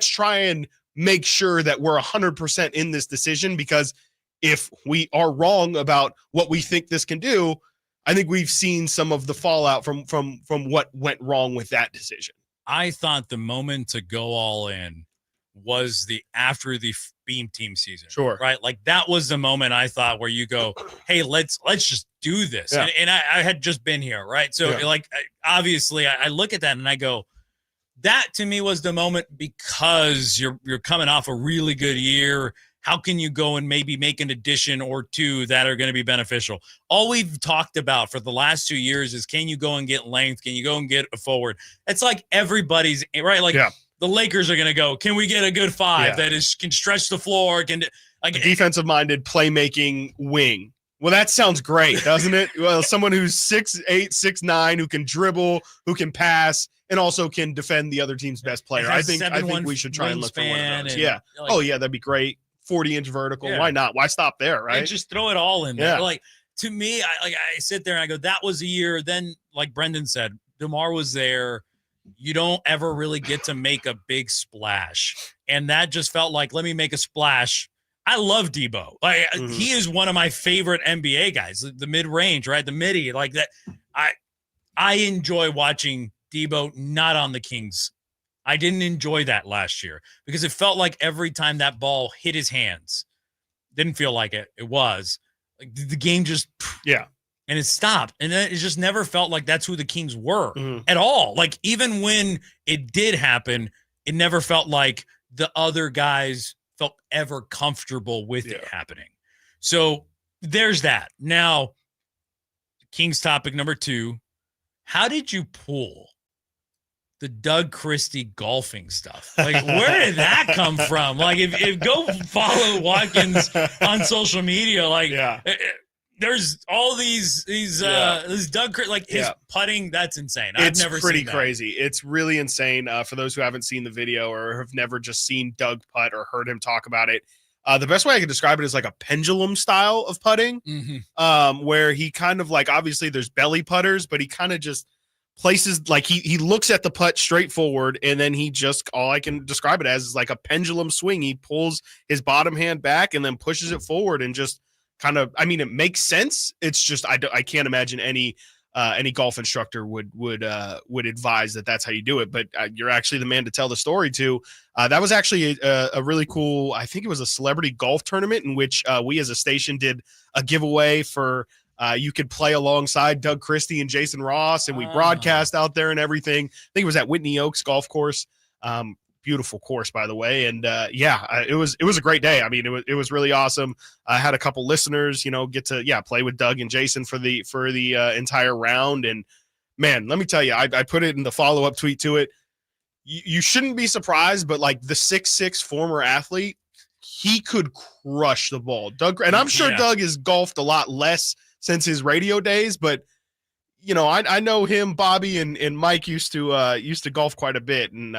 let's try and make sure that we're 100% in this decision, because if we are wrong about what we think this can do, I think we've seen some of the fallout from what went wrong with that decision. I thought the moment to go all in was after the Beam Team season. Sure. Right? Like that was the moment I thought where you go, hey, let's just do this. Yeah. And I had just been here, right? So like, obviously I look at that and I go, that to me was the moment, because you're coming off a really good year. How can you go and maybe make an addition or two that are going to be beneficial? All we've talked about for the last 2 years is, can you go and get length? Can you go and get a forward? It's like everybody's right. Like the Lakers are going to go, can we get a good five that can stretch the floor? Can like defensive minded playmaking wing. Well, that sounds great, doesn't it? Well, someone who's 6'8", 6'9", who can dribble, who can pass, and also can defend the other team's best player. I think we should try and look for one of those. That'd be great. 40-inch vertical. Why not? Why stop there, right? And just throw it all in there. Like, to me, I sit there and I go, that was a year. Then, like Brenden said, DeMar was there. You don't ever really get to make a big splash. And that just felt like, let me make a splash. I love Debo. Like, he is one of my favorite NBA guys, the mid-range, right? The midi, like that. I enjoy watching Debo not on the Kings. I didn't enjoy that last year because it felt like every time that ball hit his hands, didn't feel like it. It was like the game just, and it stopped. And then it just never felt like that's who the Kings were at all. Like, even when it did happen, it never felt like the other guys felt ever comfortable with it happening. So there's that. Now, Kings topic number 2, how did you pull the Doug Christie golfing stuff? Like, where did that come from? Like, if go follow Watkins on social media, like, there's all these this Doug, like his putting, that's insane. I've never seen that. It's pretty crazy. It's really insane. For those who haven't seen the video or have never just seen Doug putt or heard him talk about it, the best way I can describe it is like a pendulum style of putting, where he kind of like, obviously there's belly putters, but he kind of just places, like he looks at the putt straight forward, and then he just, all I can describe it as is like a pendulum swing. He pulls his bottom hand back and then pushes it forward and just kind of, I mean, it makes sense. It's just, I can't imagine any golf instructor would advise that that's how you do it. But you're actually the man to tell the story to. That was actually a really cool, I think it was a celebrity golf tournament in which we as a station did a giveaway for, you could play alongside Doug Christie and Jason Ross, and we broadcast out there and everything. I think it was at Whitney Oaks Golf Course. Beautiful course, by the way. And it was a great day. I mean, it was really awesome. I had a couple listeners, get to play with Doug and Jason for the entire round. And man, let me tell you, I put it in the follow-up tweet to it. You shouldn't be surprised, but like the 6'6" former athlete, he could crush the ball. Doug, and I'm sure Doug has golfed a lot less since his radio days, but I know him, Bobby, and Mike used to golf quite a bit, and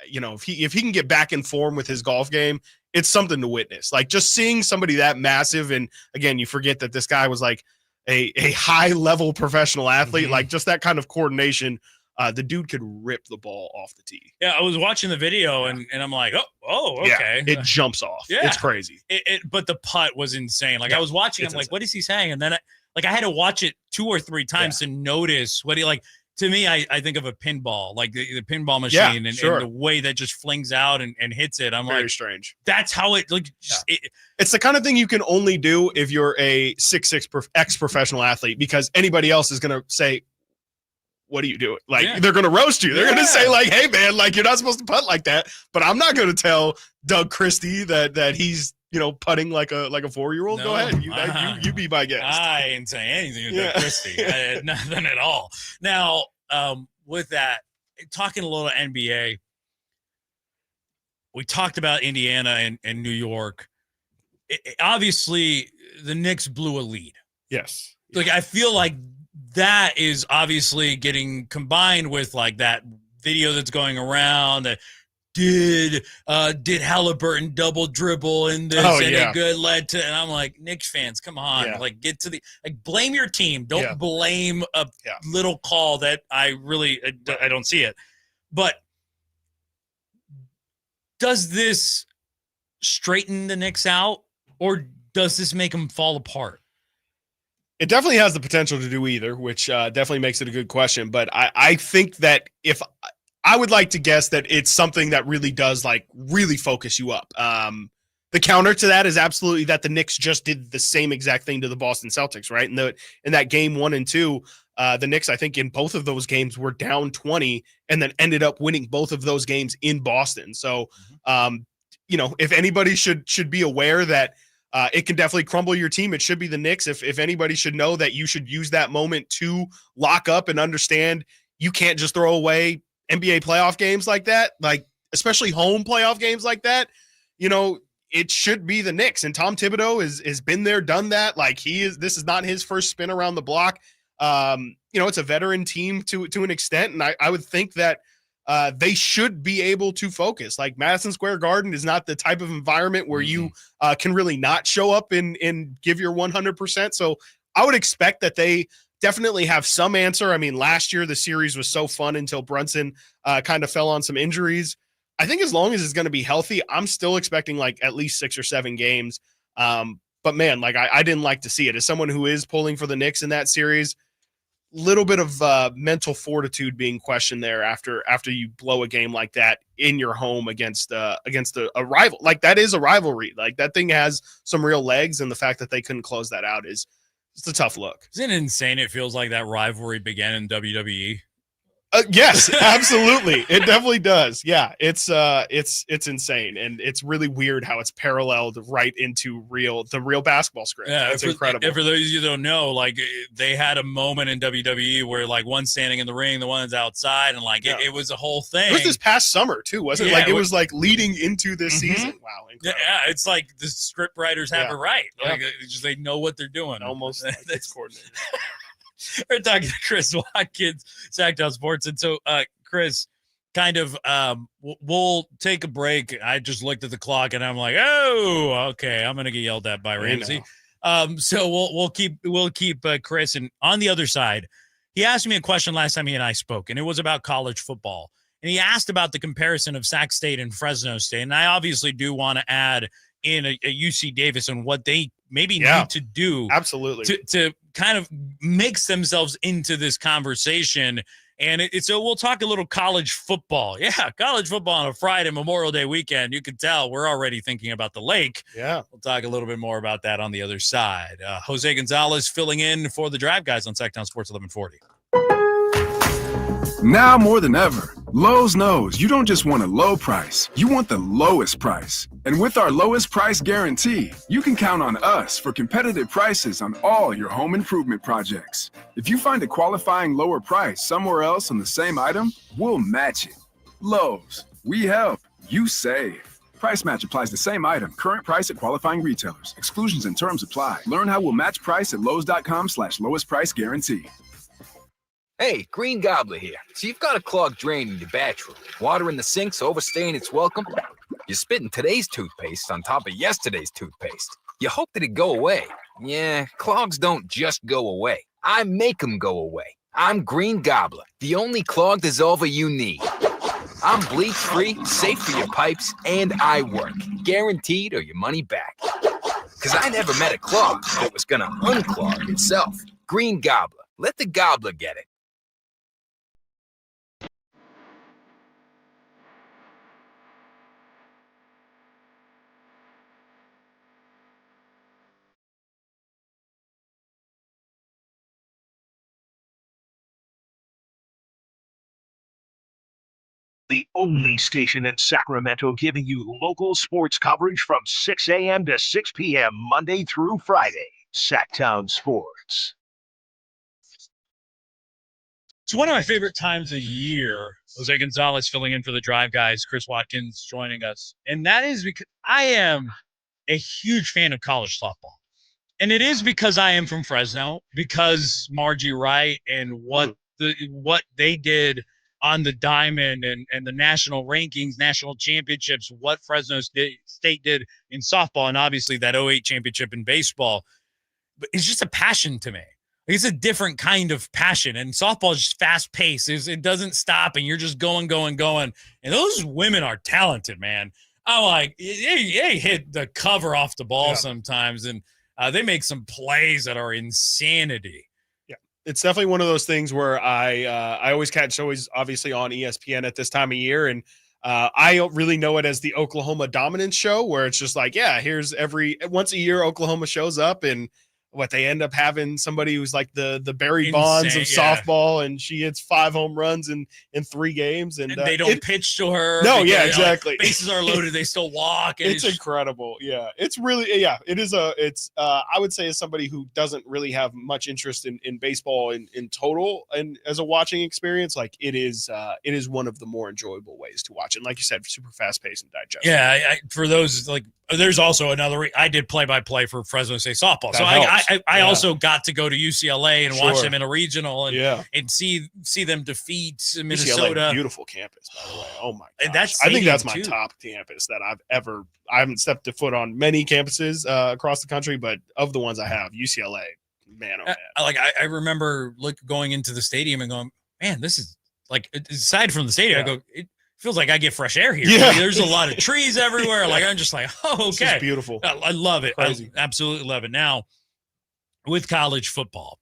if he can get back in form with his golf game, it's something to witness. Like, just seeing somebody that massive, and again, you forget that this guy was like a high level professional athlete, like just that kind of coordination. The dude could rip the ball off the tee. Yeah, I was watching the video and I'm like, oh, okay. Yeah, it jumps off. Yeah. It's crazy. But the putt was insane. Like, I was watching, I'm like, what is he saying? And then I had to watch it 2 or 3 times to notice what he, like, to me, I think of a pinball, like the pinball machine, and the way that just flings out and hits it. I'm very strange. That's how it, like, it's the kind of thing you can only do if you're a 6'6" ex-professional athlete, because anybody else is going to say, what are you doing? Like, they're going to roast you. They're going to say, like, hey, man, like, you're not supposed to putt like that. But I'm not going to tell Doug Christie that he's, putting like a 4-year-old. No, go ahead. You be my guest. I ain't saying anything with Doug Christie. I had nothing at all. Now, with that, talking a little NBA, we talked about Indiana and New York. Obviously, the Knicks blew a lead. Yes. Like, I feel like that is obviously getting combined with like that video that's going around that did Haliburton double dribble in this it good led to, and I'm like, Knicks fans, come on, like, get to the, like, blame your team. Don't blame a little call that I don't see it. But Does this straighten the Knicks out, or does this make them fall apart? It definitely has the potential to do either, which definitely makes it a good question. But I think that if I would like to guess that it's something that really does like really focus you up. The counter to that is absolutely that the Knicks just did the same exact thing to the Boston Celtics, right? In that game 1 and 2, the Knicks, I think in both of those games were down 20 and then ended up winning both of those games in Boston. So, if anybody should be aware that it can definitely crumble your team, it should be the Knicks. If anybody should know that you should use that moment to lock up and understand you can't just throw away NBA playoff games like that, like especially home playoff games like that, it should be the Knicks. And Tom Thibodeau has been there, done that. Like this is not his first spin around the block. It's a veteran team to an extent. And I would think that they should be able to focus. Like Madison Square Garden is not the type of environment where you can really not show up and give your 100%. So I would expect that they definitely have some answer. I mean, last year the series was so fun until Brunson kind of fell on some injuries. I think as long as it's going to be healthy, I'm still expecting like at least 6 or 7 games. But man, like I didn't like to see it. As someone who is pulling for the Knicks in that series, little bit of mental fortitude being questioned there after you blow a game like that in your home against a rival. Like that is a rivalry. Like that thing has some real legs, and the fact that they couldn't close that out is it's a tough look. Isn't it insane? It feels like that rivalry began in WWE. Yes, absolutely. It definitely does. Yeah, it's insane, and it's really weird how it's paralleled right into the real basketball script. Yeah, it's incredible. And for those of you who don't know, like they had a moment in WWE where like one's standing in the ring, the one's outside, and like it was a whole thing. It was this past summer too, wasn't it? Like it was like leading into this season. Wow, incredible. Yeah, it's like the script writers have it right. Like they know what they're doing. Almost like it's coordinated. We're talking to Chris Watkins, Sacktown Sports. And so, Chris, kind of, we'll take a break. I just looked at the clock and I'm like, oh, okay, I'm going to get yelled at by Ramsey. So we'll keep Chris. And on the other side, he asked me a question last time he and I spoke, and it was about college football. And he asked about the comparison of Sac State and Fresno State. And I obviously do want to add in a UC Davis and what they maybe need to do absolutely to kind of mix themselves into this conversation. And so we'll talk a little college football. Yeah, college football on a Friday, Memorial Day weekend. You can tell we're already thinking about the lake. Yeah. We'll talk a little bit more about that on the other side. Jose Gonzalez filling in for the Drive Guys on Sacktown Sports 1140. Now more than ever, Lowe's knows you don't just want a low price, you want the lowest price. And with our lowest price guarantee, you can count on us for competitive prices on all your home improvement projects. If you find a qualifying lower price somewhere else on the same item, we'll match it. Lowe's, we help, you save. Price match applies the same item, current price at qualifying retailers. Exclusions and terms apply. Learn how we'll match price at lowes.com/lowest price guarantee. Hey, Green Gobbler here. So you've got a clogged drain in your bathroom. Water in the sink's overstaying its welcome. You're spitting today's toothpaste on top of yesterday's toothpaste. You hope that it go away. Yeah, clogs don't just go away. I make them go away. I'm Green Gobbler, the only clog dissolver you need. I'm bleach-free, safe for your pipes, and I work. Guaranteed or your money back. Because I never met a clog that was going to unclog itself. Green Gobbler. Let the gobbler get it. The only station in Sacramento giving you local sports coverage from 6 a.m. to 6 p.m. Monday through Friday. Sacktown Sports. It's one of my favorite times of year. Jose Gonzalez filling in for the Drive Guys, Chris Watkins joining us. And that is because I am a huge fan of college softball. And it is because I am from Fresno, because Margie Wright and what they did on the diamond and the national rankings, national championships, what Fresno State did in softball, and obviously that 2008 championship in baseball. But it's just a passion to me. It's a different kind of passion, and softball is just fast paced. It doesn't stop, and you're just going. And those women are talented, man. I'm like, they hit the cover off the ball sometimes, and they make some plays that are insanity. Yeah, it's definitely one of those things where I always catch obviously on ESPN at this time of year, and I really know it as the Oklahoma Dominance Show, where it's just like, here's once a year Oklahoma shows up, and what they end up having somebody who's like the Barry Bonds of softball, and she hits 5 home runs in 3 games, and they don't pitch to her. No, exactly. Bases are loaded, they still walk. And it's incredible. Yeah, it's really it is I would say as somebody who doesn't really have much interest in baseball in total, and as a watching experience, like it is one of the more enjoyable ways to watch it. And like you said, super fast paced and digestible. Yeah, for those like. There's also another. I did play-by-play for Fresno State softball, so I also got to go to UCLA and watch them in a regional and see them defeat Minnesota. UCLA, beautiful campus, by the way. Oh my gosh. I think that's my top campus that I haven't stepped a foot on many campuses across the country, but of the ones I have, UCLA, man, oh man. I remember going into the stadium and going, man, this is like, aside from the stadium, I go, feels like I get fresh air here. Yeah. Like, there's a lot of trees everywhere. Like, I'm just like, oh, okay. It's beautiful. I love it. Crazy. I absolutely love it. Now, with college football,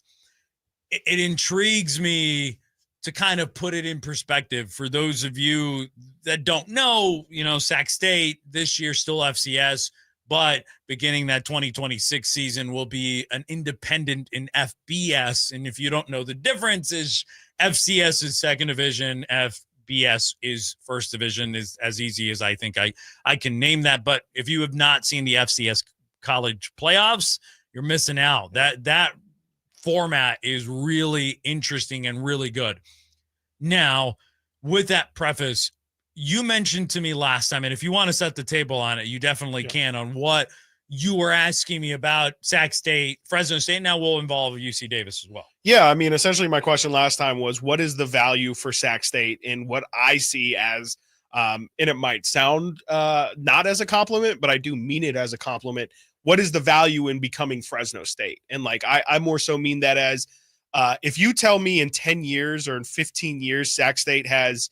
it intrigues me to kind of put it in perspective for those of you that don't know, Sac State this year still FCS, but beginning that 2026 season will be an independent in FBS. And if you don't know, the difference is FCS is second division, FBS is first division, is as easy as I think I can name that. But if you have not seen the FCS college playoffs, you're missing out. That format is really interesting and really good. Now, with that preface, you mentioned to me last time, and if you want to set the table on it, you definitely can, on what you were asking me about Sac State, Fresno State. Now will involve UC Davis as well. Yeah, I mean, essentially my question last time was, what is the value for Sac State in what I see as, and it might sound not as a compliment, but I do mean it as a compliment. What is the value in becoming Fresno State? And like, I more so mean that as if you tell me in 10 years or in 15 years, Sac State has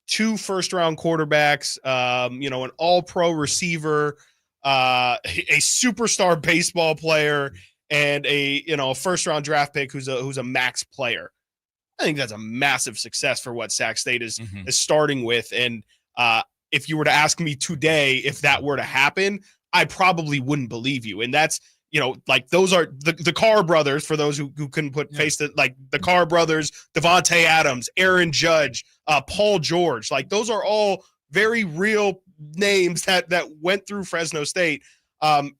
2 first-round quarterbacks, an all-pro receiver, a superstar baseball player, and a first-round draft pick who's a max player, I think that's a massive success for what Sac State is starting with. And if you were to ask me today if that were to happen, I probably wouldn't believe you. And that's, like those are the Carr brothers, for those who couldn't put face to, like the Carr brothers, Devontae Adams, Aaron Judge, Paul George, like those are all very real names that went through Fresno State. And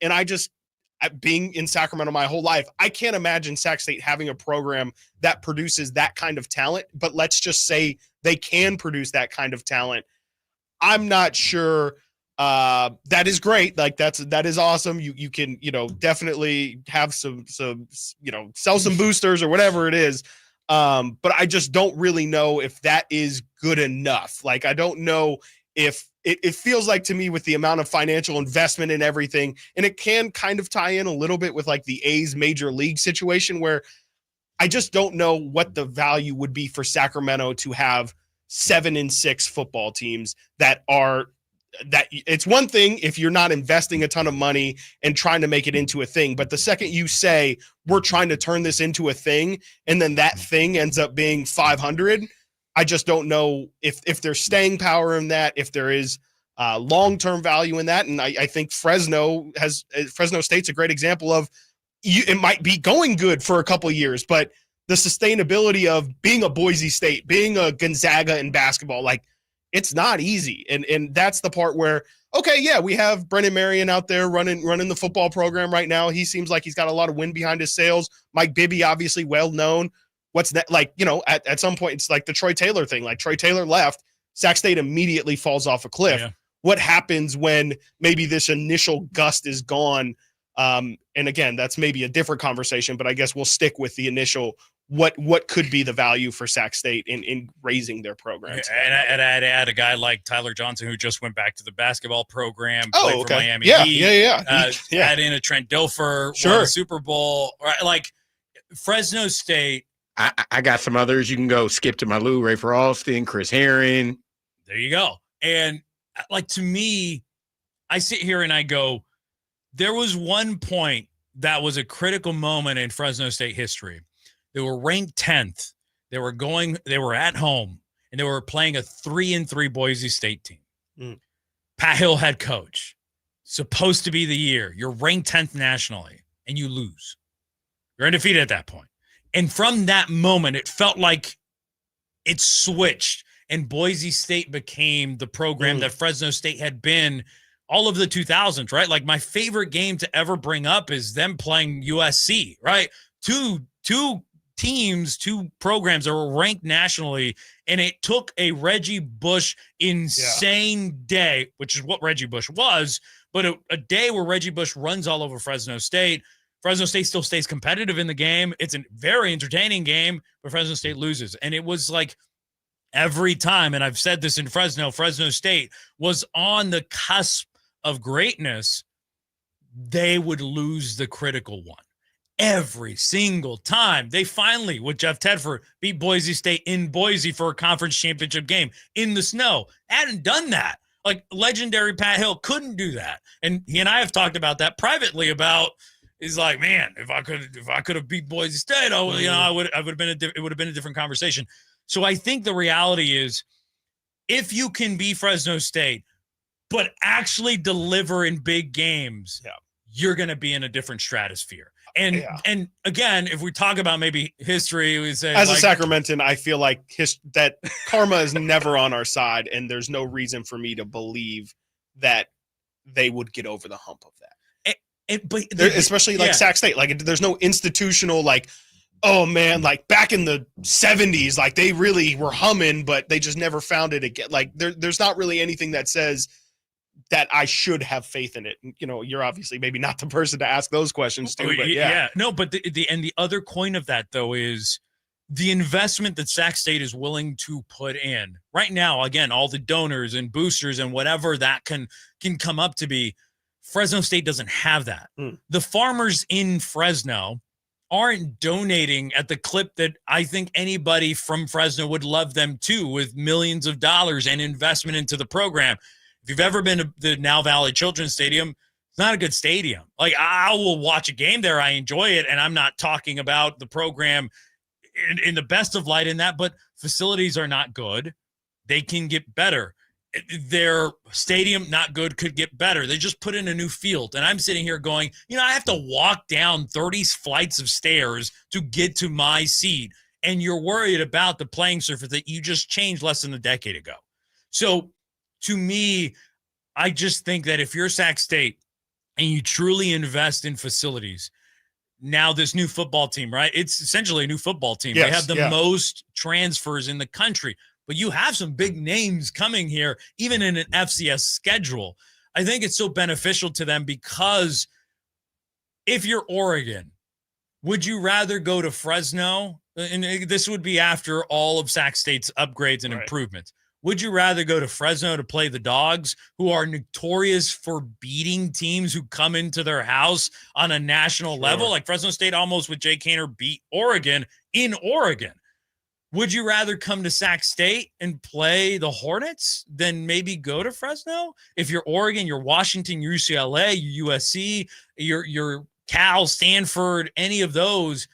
being in Sacramento my whole life, I can't imagine Sac State having a program that produces that kind of talent, but let's just say they can produce that kind of talent. I'm not sure. That is great. Like that is awesome. You can, definitely have some, sell some boosters or whatever it is. But I just don't really know if that is good enough. Like, I don't know if it feels like to me with the amount of financial investment and everything, and it can kind of tie in a little bit with like the A's major league situation, where I just don't know what the value would be for Sacramento to have 7-6 football teams that it's one thing if you're not investing a ton of money and trying to make it into a thing, but the second you say we're trying to turn this into a thing and then that thing ends up being 500, I just don't know if there's staying power in that, if there is long-term value in that. And I think Fresno State's a great example of it might be going good for a couple of years, but the sustainability of being a Boise State, being a Gonzaga in basketball, like, it's not easy. And that's the part where, okay, yeah, we have Brennan Marion out there running the football program right now. He seems like he's got a lot of wind behind his sails. Mike Bibby, obviously well known. What's that? Like, at some point, it's like the Troy Taylor thing. Like, Troy Taylor left, Sac State immediately falls off a cliff. Yeah. What happens when maybe this initial gust is gone? And again, that's maybe a different conversation, but I guess we'll stick with the initial what could be the value for Sac State in raising their program. And I'd add a guy like Tyler Johnson, who just went back to the basketball program, played for Miami Heat. Yeah. Add in a Trent Dilfer, won the Super Bowl, right? Like, Fresno State. I got some others. You can go Skip to Malou, Ray for Alston, Chris Herron. There you go. And like, to me, I sit here and I go, there was one point that was a critical moment in Fresno State history. They were ranked 10th. They were at home, and they were playing a 3-3 Boise State team. Pat Hill head coach. Supposed to be the year. You're ranked 10th nationally, and you lose. You're undefeated at that point. And from that moment, it felt like it switched, and Boise State became the program that Fresno State had been all of the 2000s, right? Like, my favorite game to ever bring up is them playing USC, right? Two teams, two programs that were ranked nationally, and it took a Reggie Bush insane day, which is what Reggie Bush was, but a day where Reggie Bush runs all over Fresno State. Fresno State still stays competitive in the game. It's a very entertaining game, but Fresno State loses. And it was like every time, and I've said this in Fresno State was on the cusp of greatness, they would lose the critical one. Every single time. They finally, with Jeff Tedford, beat Boise State in Boise for a conference championship game in the snow. Hadn't done that. Like, legendary Pat Hill couldn't do that. And he and I have talked about that privately about, he's like, man, if I could have beat Boise State, it would have been a different conversation. So I think the reality is, if you can be Fresno State, but actually deliver in big games, you're going to be in a different stratosphere. And again, if we talk about maybe history, we say, as a Sacramentan, I feel like that karma is never on our side, and there's no reason for me to believe that they would get over the hump of that. But especially like Sac State, like, there's no institutional, like, oh man, like back in the 70s, like they really were humming, but they just never found it again. Like, there's not really anything that says that I should have faith in it. You know, you're obviously maybe not the person to ask those questions to, but No, but the other coin of that, though, is the investment that Sac State is willing to put in right now. Again, all the donors and boosters and whatever that can come up to be. Fresno State doesn't have that. The farmers in Fresno aren't donating at the clip that I think anybody from Fresno would love them to, with millions of dollars and investment into the program. If you've ever been to the Now Valley Children's Stadium, it's not a good stadium. Like, I will watch a game there. I enjoy it. And I'm not talking about the program in the best of light in that, but facilities are not good. They can get better. Their stadium, not good, could get better. They just put in a new field. And I'm sitting here going, I have to walk down 30 flights of stairs to get to my seat. And you're worried about the playing surface that you just changed less than a decade ago. So, to me, I just think that if you're Sac State and you truly invest in facilities, now this new football team, right? It's essentially a new football team. They have the most transfers in the country, but you have some big names coming here, even in an FCS schedule. I think it's so beneficial to them, because if you're Oregon, would you rather go to Fresno? And this would be after all of Sac State's upgrades and improvements. Would you rather go to Fresno to play the Dogs, who are notorious for beating teams who come into their house on a national level? Like Fresno State almost with Jay Kaner beat Oregon in Oregon. Would you rather come to Sac State and play the Hornets than maybe go to Fresno? If you're Oregon, you're Washington, you're UCLA, you're USC, you're Cal, Stanford, any of those,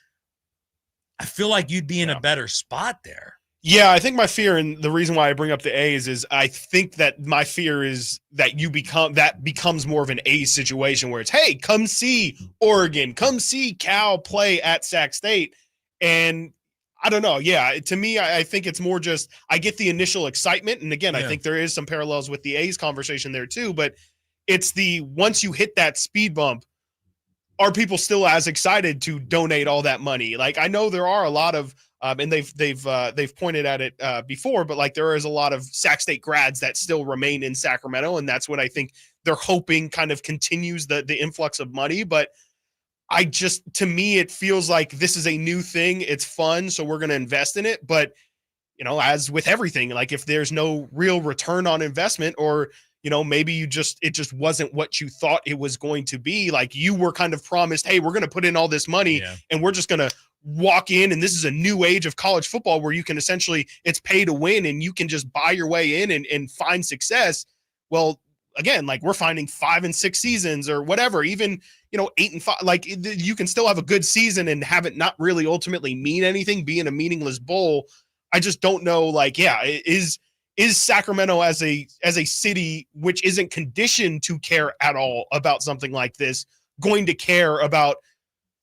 I feel like you'd be in a better spot there. Yeah, I think my fear, and the reason why I bring up the A's, is I think that my fear is that becomes more of an A's situation where it's, hey, come see Oregon, come see Cal play at Sac State. And I don't know. Yeah, to me, I think it's more just, I get the initial excitement. And again, I think there is some parallels with the A's conversation there too, but it's once you hit that speed bump, are people still as excited to donate all that money? Like, I know there are a lot of, and they've pointed at it before, but like, there is a lot of Sac State grads that still remain in Sacramento, and that's what I think they're hoping kind of continues the influx of money. But to me, it feels like this is a new thing. It's fun, so we're going to invest in it. But as with everything, like, if there's no real return on investment, or maybe it just wasn't what you thought it was going to be. Like, you were kind of promised, hey, we're going to put in all this money and we're just going to walk in and this is a new age of college football where you can essentially, it's pay to win and you can just buy your way in and find success. Well, again, like we're finding 5 and 6 seasons or whatever, even, 8 and 5, like you can still have a good season and have it not really ultimately mean anything, be in a meaningless bowl. I just don't know, like, is Sacramento as a city, which isn't conditioned to care at all about something like this, going to care about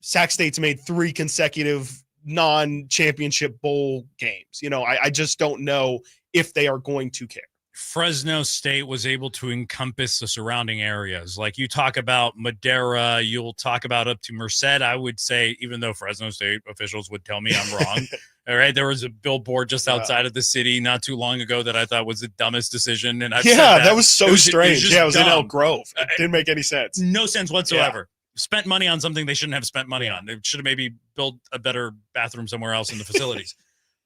Sac State's made 3 consecutive non-championship bowl games? I just don't know if they are going to care. Fresno State was able to encompass the surrounding areas. Like you talk about Madera, you'll talk about up to Merced. I would say, even though Fresno State officials would tell me I'm wrong, all right, there was a billboard just outside of the city not too long ago that I thought was the dumbest decision. And that was so strange. It was in Elk Grove. It didn't make any sense. No sense whatsoever. Spent money on something they shouldn't have spent money on. They should have maybe built a better bathroom somewhere else in the facilities.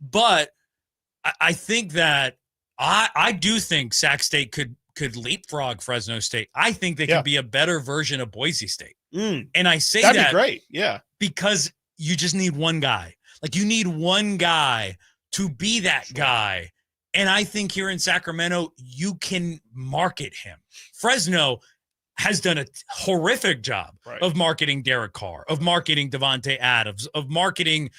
But I think that I do think Sac State could leapfrog Fresno State. I think they could be a better version of Boise State. And I say that'd be great. Yeah. Because you just need one guy. Like you need one guy to be that guy. And I think here in Sacramento, you can market him. Fresno has done a horrific job of marketing Derek Carr, of marketing Devontae Adams, of marketing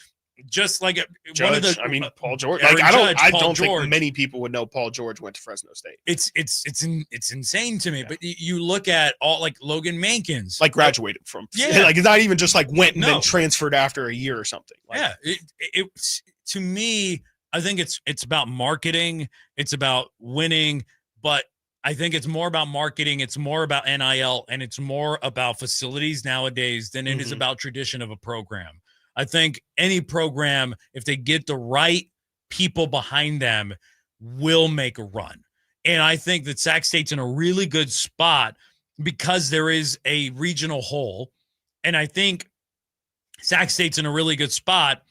just like Judge, one of the. Paul George. Like, I don't think many people would know Paul George went to Fresno State. It's insane to me. But you look at all like Logan Mankins, like graduated from. Like it's not even just like went and then transferred after a year or something. Like, it's to me. I think it's about marketing. It's about winning, but I think it's more about marketing. It's more about NIL, and it's more about facilities nowadays than it is about tradition of a program. I think any program, if they get the right people behind them, will make a run. And I think that Sac State's in a really good spot because there is a regional hole. And I think Sac State's in a really good spot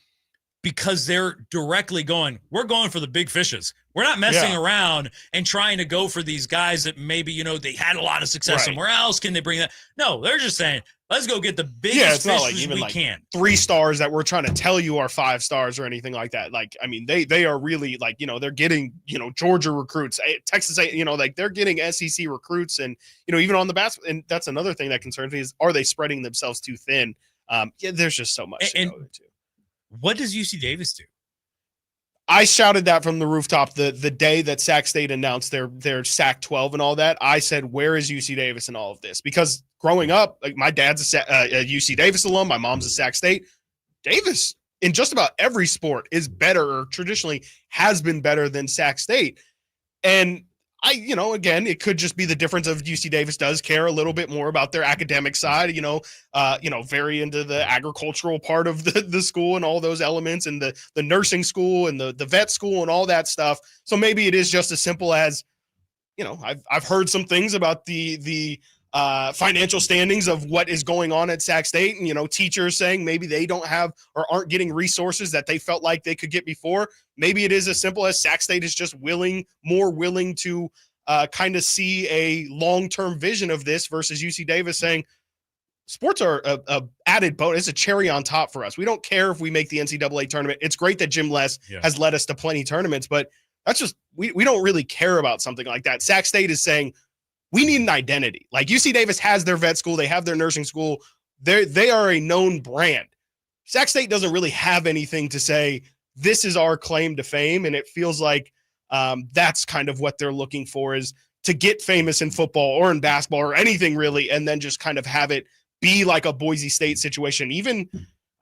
because they're directly going, we're going for the big fishes. We're not messing around and trying to go for these guys that maybe, they had a lot of success somewhere else. Can they bring that? No, they're just saying, let's go get the biggest fishes we can. 3 stars that we're trying to tell you are 5 stars or anything like that. Like, I mean, they are really like, they're getting, Georgia recruits, Texas, like they're getting SEC recruits and, even on the basketball. And that's another thing that concerns me is, are they spreading themselves too thin? There's just so much to go into. What does UC Davis do? I shouted that from the rooftop the day that Sac State announced their Sac 12 and all that. I said, where is UC Davis in all of this? Because growing up, like my dad's a UC Davis alum, my mom's a Sac State. Davis in just about every sport is better, or traditionally has been better than Sac State. And again, it could just be the difference of UC Davis does care a little bit more about their academic side, very into the agricultural part of the school and all those elements, and the nursing school and the vet school and all that stuff. So maybe it is just as simple as, I've heard some things about the financial standings of what is going on at Sac State, and teachers saying maybe they don't have or aren't getting resources that they felt like they could get before. Maybe it is as simple as Sac State is just more willing to kind of see a long-term vision of this versus UC Davis saying sports are a added bonus. It's a cherry on top for us. We don't care if we make the NCAA tournament. It's great that Jim Les has led us to plenty tournaments, but that's just we don't really care about something like that. Sac State is saying, we need an identity. Like UC Davis has their vet school. They have their nursing school. They are a known brand. Sac State doesn't really have anything to say, this is our claim to fame. And it feels like that's kind of what they're looking for, is to get famous in football or in basketball or anything really, and then just kind of have it be like a Boise State situation. Even,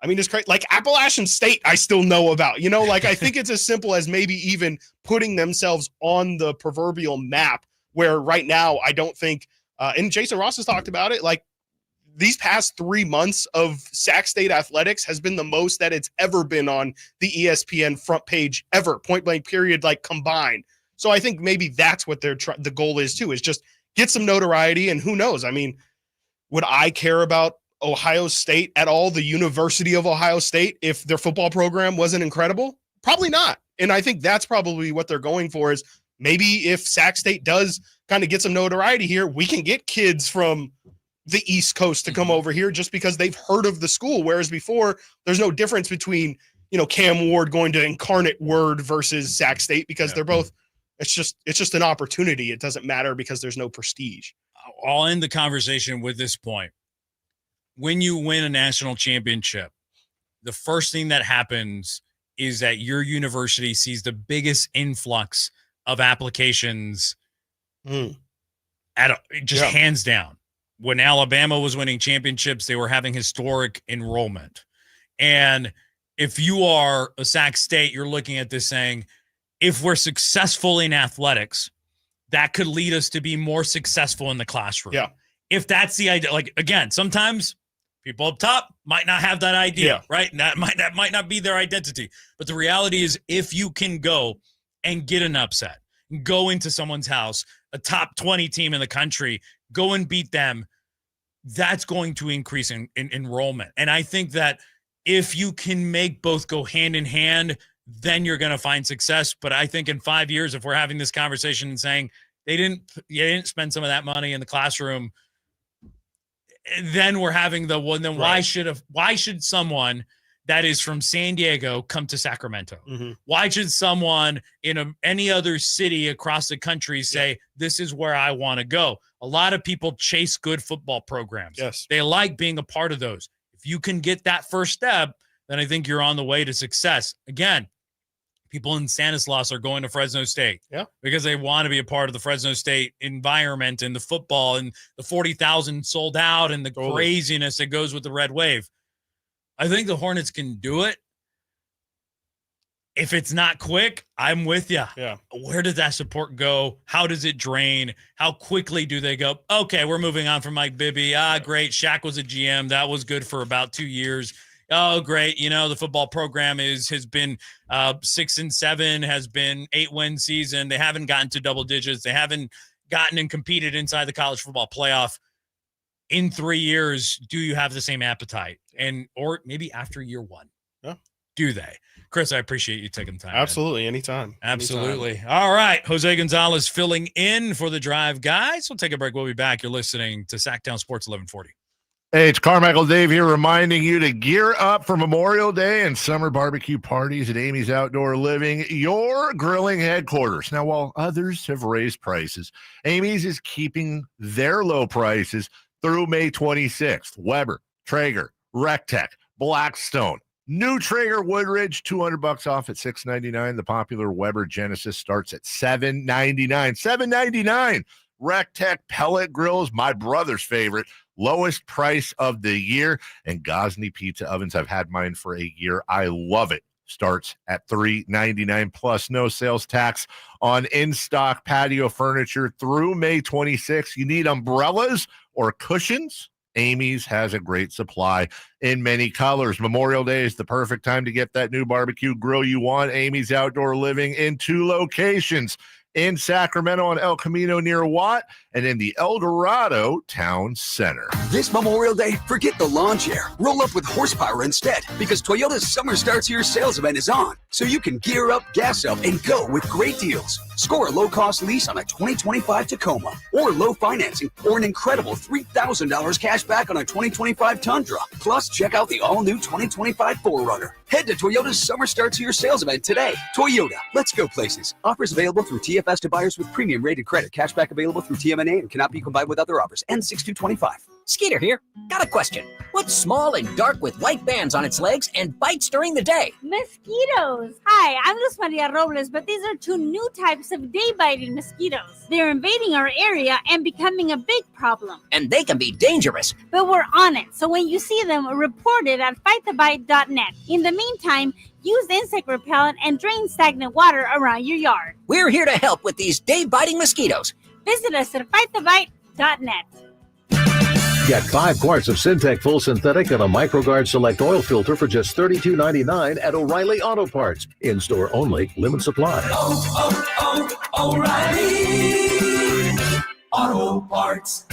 it's crazy. Like Appalachian State, I still know about, like I think it's as simple as maybe even putting themselves on the proverbial map, where right now I don't think, and Jason Ross has talked about it, like these past 3 months of Sac State athletics has been the most that it's ever been on the ESPN front page ever, point blank period, like combined. So I think maybe that's what the goal is too, is just get some notoriety. And who knows? Would I care about Ohio State at all, the University of Ohio State, if their football program wasn't incredible? Probably not. And I think that's probably what they're going for, is maybe if Sac State does kind of get some notoriety here, we can get kids from, the East Coast to come over here just because they've heard of the school. Whereas before, there's no difference between, Cam Ward going to Incarnate Word versus Sac State because they're both, it's just an opportunity. It doesn't matter because there's no prestige. I'll end the conversation with this point. When you win a national championship, the first thing that happens is that your university sees the biggest influx of applications hands down. When Alabama was winning championships, they were having historic enrollment. And if you are a Sac State, you're looking at this saying, if we're successful in athletics, that could lead us to be more successful in the classroom. Yeah. If that's the idea, like, again, sometimes people up top might not have that idea, right? And that might not be their identity. But the reality is, if you can go and get an upset, go into someone's house, a top 20 team in the country, go and beat them, that's going to increase in enrollment. And I think that if you can make both go hand in hand, then you're going to find success. But I think in 5 years, if we're having this conversation and saying you didn't spend some of that money in the classroom, then we're having the one. Then why should someone that is from San Diego come to Sacramento? Mm-hmm. Why should someone in any other city across the country say, this is where I want to go? A lot of people chase good football programs. Yes. They like being a part of those. If you can get that first step, then I think you're on the way to success. Again, people in Stanislaus are going to Fresno State because they want to be a part of the Fresno State environment and the football and the 40,000 sold out and the craziness that goes with the Red Wave. I think the Hornets can do it. If it's not quick, I'm with you. Yeah. Where does that support go? How does it drain? How quickly do they go, okay, we're moving on from Mike Bibby. Great. Shaq was a GM. That was good for about 2 years. Oh, great. The football program has been 6-7, has been 8-win season. They haven't gotten to double digits. They haven't gotten and competed inside the college football playoff. In 3 years, do you have the same appetite? Or maybe after year one, do they? Chris, I appreciate you taking the time. Absolutely. Man. Anytime. Absolutely. All right. Jose Gonzalez filling in for the Drive guys. We'll take a break. We'll be back. You're listening to Sacktown Sports 1140. Hey, it's Carmichael Dave here reminding you to gear up for Memorial Day and summer barbecue parties at Amy's Outdoor Living, your grilling headquarters. Now, while others have raised prices, Amy's is keeping their low prices through May 26th. Weber, Traeger, Rectech, Blackstone, new Traeger Woodridge, $200 off at $6.99. The popular Weber Genesis starts at $7.99. $7.99. Rectech pellet grills, my brother's favorite, lowest price of the year. And Gosney pizza ovens, I've had mine for a year. I love it. Starts at $3.99 plus no sales tax on in-stock patio furniture through May 26th. You need umbrellas or cushions? Amy's has a great supply in many colors. Memorial Day is the perfect time to get that new barbecue grill you want. Amy's Outdoor Living in 2 locations, in Sacramento on El Camino near Watt, and in the El Dorado Town Center. This Memorial Day, forget the lawn chair. Roll up with horsepower instead, because Toyota's Summer Starts Here sales event is on. So you can gear up, gas up, and go with great deals. Score a low-cost lease on a 2025 Tacoma, or low financing, or an incredible $3,000 cash back on a 2025 Tundra. Plus, check out the all-new 2025 4Runner. Head to Toyota's Summer Starts Here sales event today. Toyota, let's go places. Offers available through TFS to buyers with premium rated credit. Cashback available through TMNA and cannot be combined with other offers. End 6/2/25. Skeeter here. Got a question. What's small and dark with white bands on its legs and bites during the day? Mosquitoes. Hi, I'm Luz Maria Robles, but these are 2 new types of day-biting mosquitoes. They're invading our area and becoming a big problem. And they can be dangerous. But we're on it, so when you see them, report it at fightthebite.net. In the meantime, use insect repellent and drain stagnant water around your yard. We're here to help with these day-biting mosquitoes. Visit us at fightthebite.net. Get 5 quarts of Syntec Full Synthetic and a MicroGuard Select Oil Filter for just $32.99 at O'Reilly Auto Parts. In-store only. Limit supply. O'Reilly Auto Parts.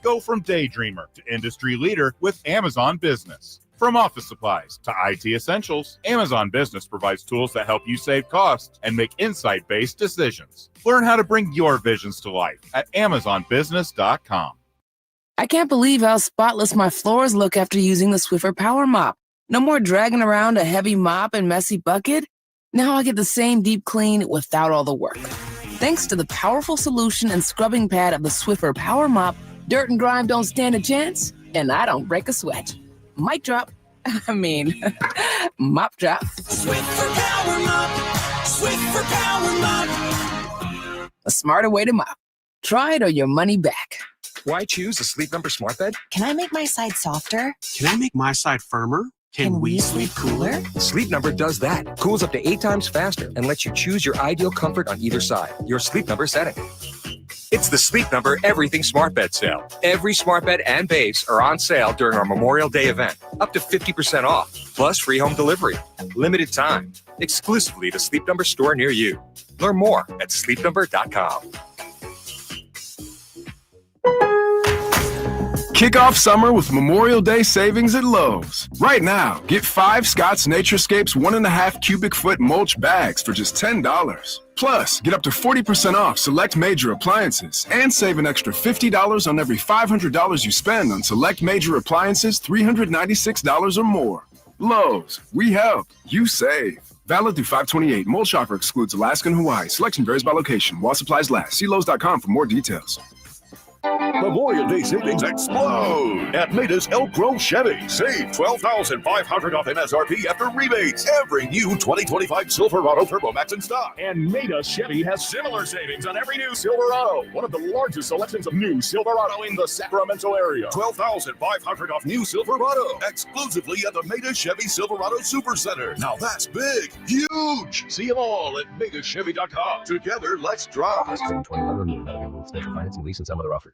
Go from daydreamer to industry leader with Amazon Business. From office supplies to IT essentials, Amazon Business provides tools that help you save costs and make insight-based decisions. Learn how to bring your visions to life at AmazonBusiness.com. I can't believe how spotless my floors look after using the Swiffer Power Mop. No more dragging around a heavy mop and messy bucket. Now I get the same deep clean without all the work. Thanks to the powerful solution and scrubbing pad of the Swiffer Power Mop, dirt and grime don't stand a chance, and I don't break a sweat. Mic drop. Mop drop. Swiffer Power Mop. Swiffer Power Mop. A smarter way to mop. Try it or your money back. Why choose a Sleep Number smart bed? Can I make my side softer? Can I make my side firmer? Can we sleep cooler? Sleep Number does that. Cools up to 8 times faster and lets you choose your ideal comfort on either side. Your Sleep Number setting. It's the Sleep Number Everything Smart Bed sale. Every smart bed and base are on sale during our Memorial Day event. Up to 50% off, plus free home delivery. Limited time. Exclusively the Sleep Number store near you. Learn more at sleepnumber.com. Kick off summer with Memorial Day savings at Lowe's. Right now, get 5 Scott's Naturescapes 1.5 cubic foot mulch bags for just $10. Plus, get up to 40% off select major appliances and save an extra $50 on every $500 you spend on select major appliances $396 or more. Lowe's, we help, you save. Valid through 5/28. Mulch offer excludes Alaska and Hawaii. Selection varies by location. While supplies last. See Lowe's.com for more details. Memorial Day savings explode at Maida's Elk Grove Chevy. Save $12,500 off MSRP after rebates. Every new 2025 Silverado Turbo Max in stock. And Maida Chevy has similar savings on every new Silverado. One of the largest selections of new Silverado in the Sacramento area. $12,500 off new Silverado. Exclusively at the Maida Chevy Silverado Supercenter. Now that's big, huge. See them all at MaidaChevy.com. Together, let's drive. 21 special financing, lease, and some other offers.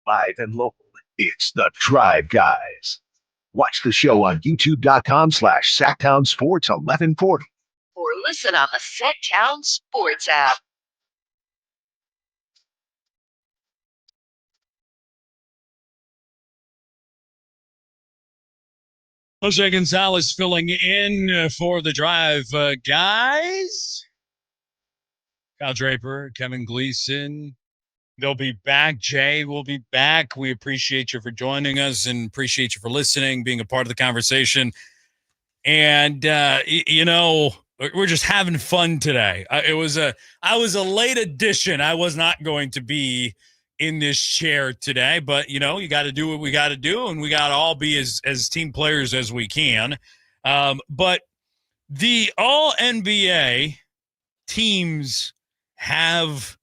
Live and local. It's the Drive Guys. Watch the show on youtube.com/Sacktown Sports 1140. Or listen on the Sacktown Sports app. Jose Gonzalez filling in for the Drive Guys. Kyle Draper, Kevin Gleason. They'll be back. Jay will be back. We appreciate you for joining us and appreciate you for listening, being a part of the conversation. And, we're just having fun today. I was a late addition. I was not going to be in this chair today, but, you got to do what we got to do, and we got to all be as team players as we can. But the All-NBA teams have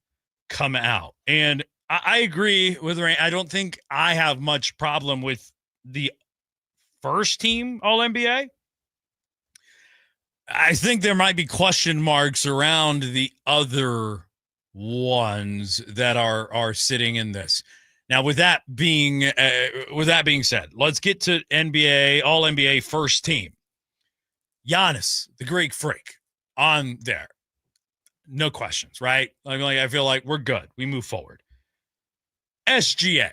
come out. And I agree with Rain. I don't think I have much problem with the first team All-NBA. I think there might be question marks around the other ones that are sitting in this. Now, with that being said, let's get to NBA All-NBA first team. Giannis, the Greek Freak, on there. No questions, right? I feel like we're good. We move forward. SGA,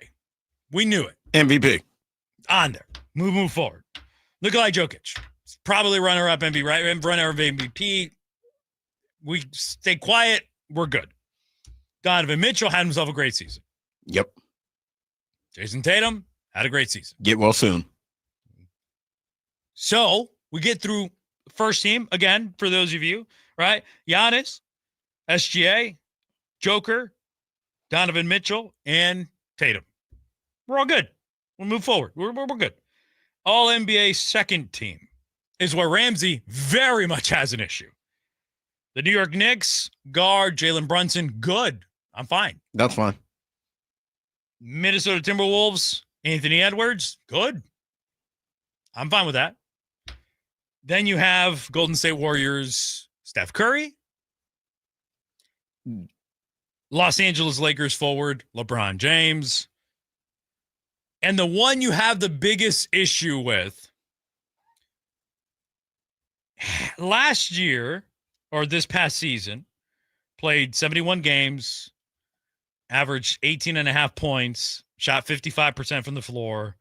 we knew it. MVP. On there. Move forward. Nikola Jokic, probably runner-up MVP, right? Runner-up MVP. We stay quiet. We're good. Donovan Mitchell had himself a great season. Yep. Jason Tatum had a great season. Get well soon. So we get through first team again for those of you, right? Giannis, SGA, Joker, Donovan Mitchell, and Tatum. We're all good. We'll move forward. We're good. All NBA second team is where Ramsey very much has an issue. The New York Knicks, guard Jalen Brunson, good. I'm fine. That's fine. Minnesota Timberwolves, Anthony Edwards, good. I'm fine with that. Then you have Golden State Warriors, Steph Curry. Los Angeles Lakers forward, LeBron James. And the one you have the biggest issue with, last year, or this past season, played 71 games, averaged 18.5 points, shot 55% from the floor,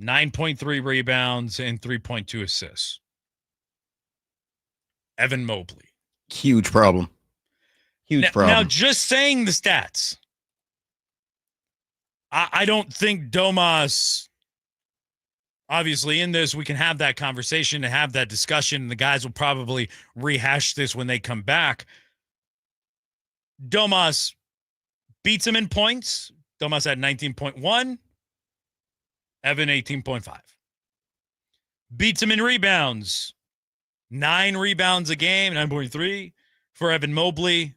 9.3 rebounds, and 3.2 assists. Evan Mobley. Huge problem. Huge problem. Now, just saying the stats, I don't think Domas, obviously in this, we can have that conversation and have that discussion. The guys will probably rehash this when they come back. Domas beats him in points. Domas had 19.1. Evan, 18.5. Beats him in rebounds. 9 rebounds a game, 9.3 for Evan Mobley.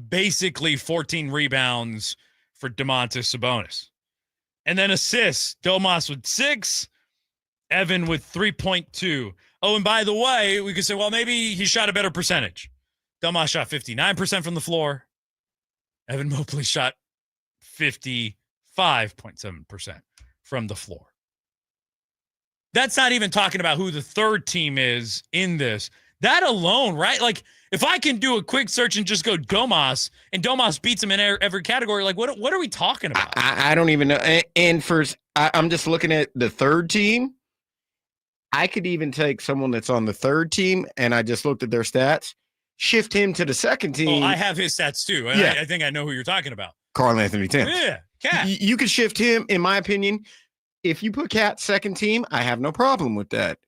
Basically 14 rebounds for Domantas Sabonis. And then assists, Domas with 6, Evan with 3.2. Oh, and by the way, we could say, well, maybe he shot a better percentage. Domas shot 59% from the floor. Evan Mobley shot 55.7% from the floor. That's not even talking about who the third team is in this. That alone, right? Like, if I can do a quick search and just go Domas, and Domas beats him in every category, like, what are we talking about? I don't even know. And I'm just looking at the third team. I could even take someone that's on the third team, and I just looked at their stats, shift him to the second team. Oh, I have his stats too. And yeah. I think I know who you're talking about. Karl Anthony Towns. Yeah, Cat. You could shift him, in my opinion. If you put Cat second team, I have no problem with that.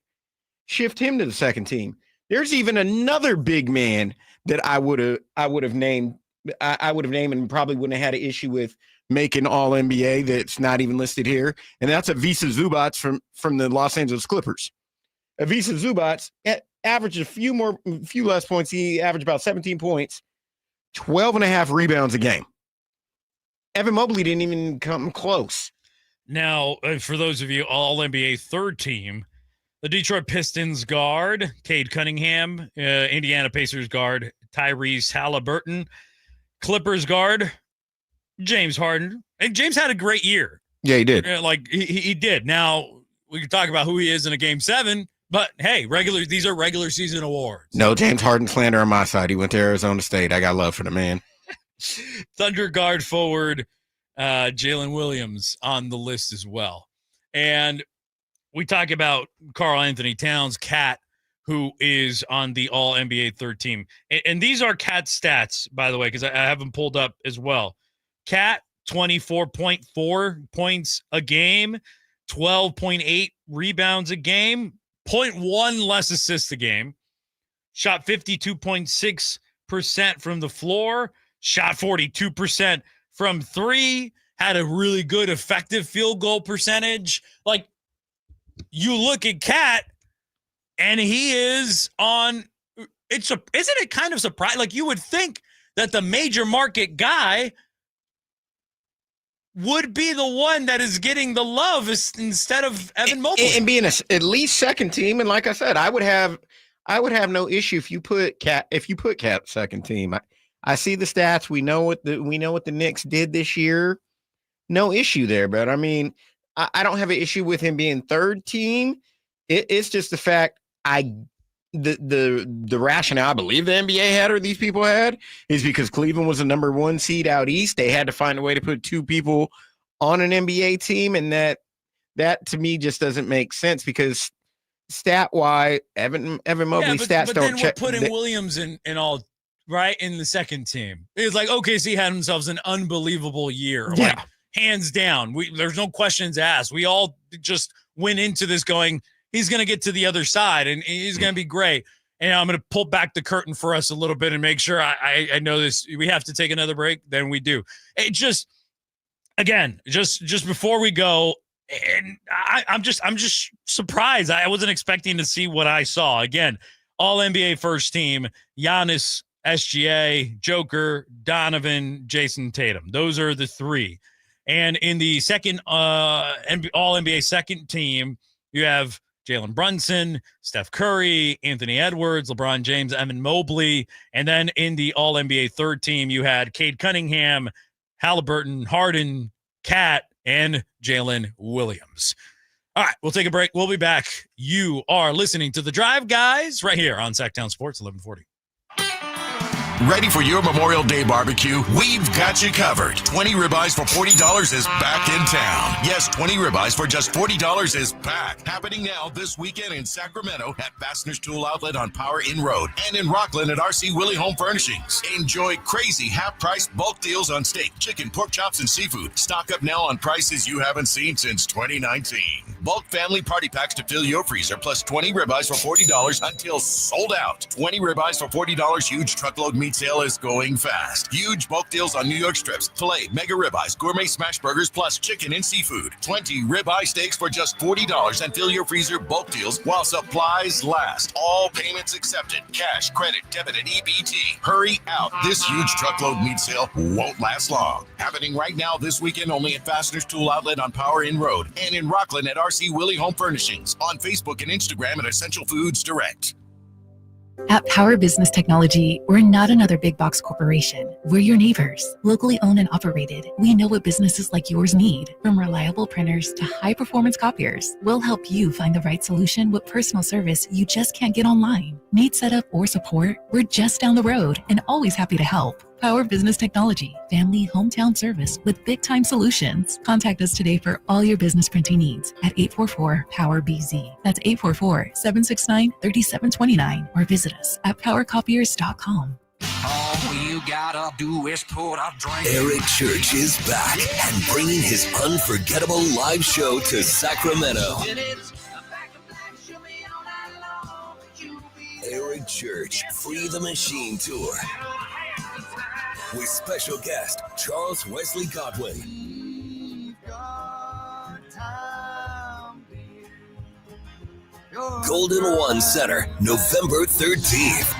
Shift him to the second team. There's even another big man that I would have named. I would have named and probably wouldn't have had an issue with making All NBA that's not even listed here, and that's Ivica Zubac from the Los Angeles Clippers. Ivica Zubac averaged a few less points. He averaged about 17 points, 12.5 rebounds a game. Evan Mobley didn't even come close. Now, for those of you All NBA third team, the Detroit Pistons guard, Cade Cunningham, Indiana Pacers guard, Tyrese Haliburton, Clippers guard, James Harden. And James had a great year. Yeah, he did. He did. Now, we can talk about who he is in a game 7, but hey, these are regular season awards. No James Harden slander on my side. He went to Arizona State. I got love for the man. Thunder guard forward, Jalen Williams on the list as well. And we talk about Karl Anthony Towns, Cat, who is on the All NBA third team. And these are Cat stats, by the way, because I have them pulled up as well. Cat, 24.4 points a game, 12.8 rebounds a game, 0.1 less assists a game, shot 52.6% from the floor, shot 42% from 3, had a really good effective field goal percentage. Like, you look at Cat, and he is on. Isn't it kind of surprising? Like, you would think that the major market guy would be the one that is getting the love instead of Evan Mobley and being at least second team. And like I said, I would have no issue if you put Cat second team. I see the stats. We know what the Knicks did this year. No issue there, but I mean, I don't have an issue with him being third team. It's just the fact the rationale I believe the NBA had or these people had is because Cleveland was the number 1 seed out east. They had to find a way to put 2 people on an NBA team, and that to me just doesn't make sense because stat wise, Evan Mobley stats don't check. We're putting Williams in all right in the second team. It's like OKC had themselves an unbelievable year. Yeah. Like, hands down. There's no questions asked. We all just went into this going, he's going to get to the other side and he's going to be great. And I'm going to pull back the curtain for us a little bit and make sure I know this. We have to take another break. Then we do. It just before we go, and I'm just surprised. I wasn't expecting to see what I saw. Again, All NBA first team, Giannis, SGA, Joker, Donovan, Jason Tatum. Those are the 3. And in the second All-NBA second team, you have Jalen Brunson, Steph Curry, Anthony Edwards, LeBron James, Evan Mobley. And then in the All-NBA third team, you had Cade Cunningham, Haliburton, Harden, Cat, and Jalen Williams. All right, we'll take a break. We'll be back. You are listening to The Drive, guys, right here on Sacktown Sports 1140. Ready for your Memorial Day barbecue? We've got you covered. 20 ribeyes for $40 is back in town. Yes, 20 ribeyes for just $40 is back. Happening now this weekend in Sacramento at Fasteners Tool Outlet on Power Inn Road and in Rockland at RC Willie Home Furnishings. Enjoy crazy half-price bulk deals on steak, chicken, pork chops, and seafood. Stock up now on prices you haven't seen since 2019. Bulk family party packs to fill your freezer plus 20 ribeyes for $40 until sold out. 20 ribeyes for $40 huge truckload meat sale is going fast. Huge bulk deals on New York strips, filet, mega ribeyes, gourmet smash burgers, plus chicken and seafood. 20 ribeye steaks for just $40 and fill your freezer bulk deals while supplies last. All payments accepted. Cash, credit, debit, and EBT. Hurry out. This huge truckload meat sale won't last long. Happening right now this weekend only at Fasteners Tool Outlet on Power Inn Road and in Rockland at RC Willie Home Furnishings. On Facebook and Instagram at Essential Foods Direct. At Power Business Technology, we're not another big box corporation. We're your neighbors, locally owned and operated. We know what businesses like yours need, from reliable printers to high-performance copiers. We'll help you find the right solution with personal service you just can't get online. Need setup or support? We're just down the road and always happy to help. Power Business Technology, family hometown service with big-time solutions. Contact us today for all your business printing needs at 844-POWER-BZ. That's 844-769-3729 or visit us at powercopiers.com. All you gotta do is put a drink. Eric Church is back and bringing his unforgettable live show to Sacramento. Eric Church, Free the Machine Tour. With special guest, Charles Wesley Godwin. Golden One Center, November 13th.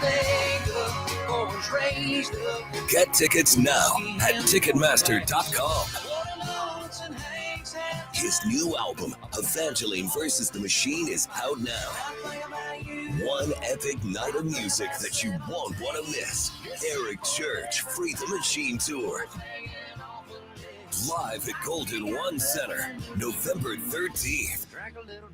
Get tickets now at Ticketmaster.com. His new album, Evangeline vs. the Machine, is out now. One epic night of music that you won't want to miss. Eric Church, Free the Machine Tour. Live at Golden One Center, November 13th.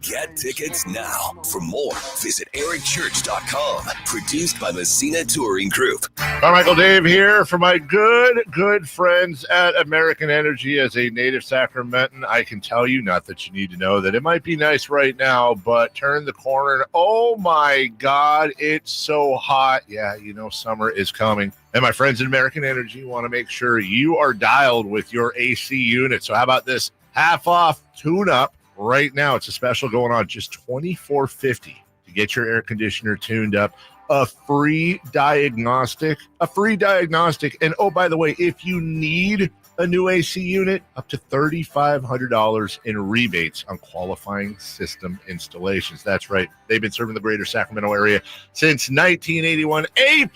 Get tickets now. For more, visit ericchurch.com. Produced by Messina Touring Group. Carmichael Dave here for my good friends at American Energy. As a native Sacramentan, I can tell you, not that you need to know, that it might be nice right now, but turn the corner and oh my God, it's so hot. Yeah, you know, summer is coming. And my friends at American Energy want to make sure you are dialed with your AC unit. So how about this half off tune-up right now? It's a special going on, just $24.50 to get your air conditioner tuned up. A free diagnostic. And oh, by the way, if you need a new AC unit, up to $3,500 in rebates on qualifying system installations. That's right. They've been serving the greater Sacramento area since 1981. A+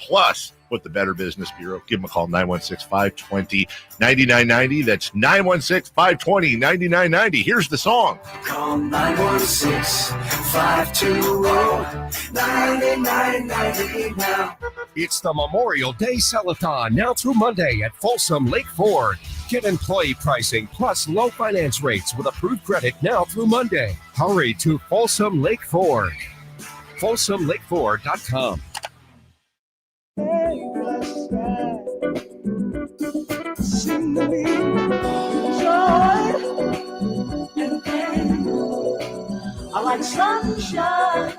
with the Better Business Bureau. Give them a call, 916-520-9990. That's 916-520-9990. Here's the song. Call 916-520-9990 now. It's the Memorial Day Sell-a-thon now through Monday at Folsom Lake Ford. Get employee pricing plus low finance rates with approved credit now through Monday. Hurry to Folsom Lake Ford. FolsomLakeFord.com. Sing to me joy and pain. I like sunshine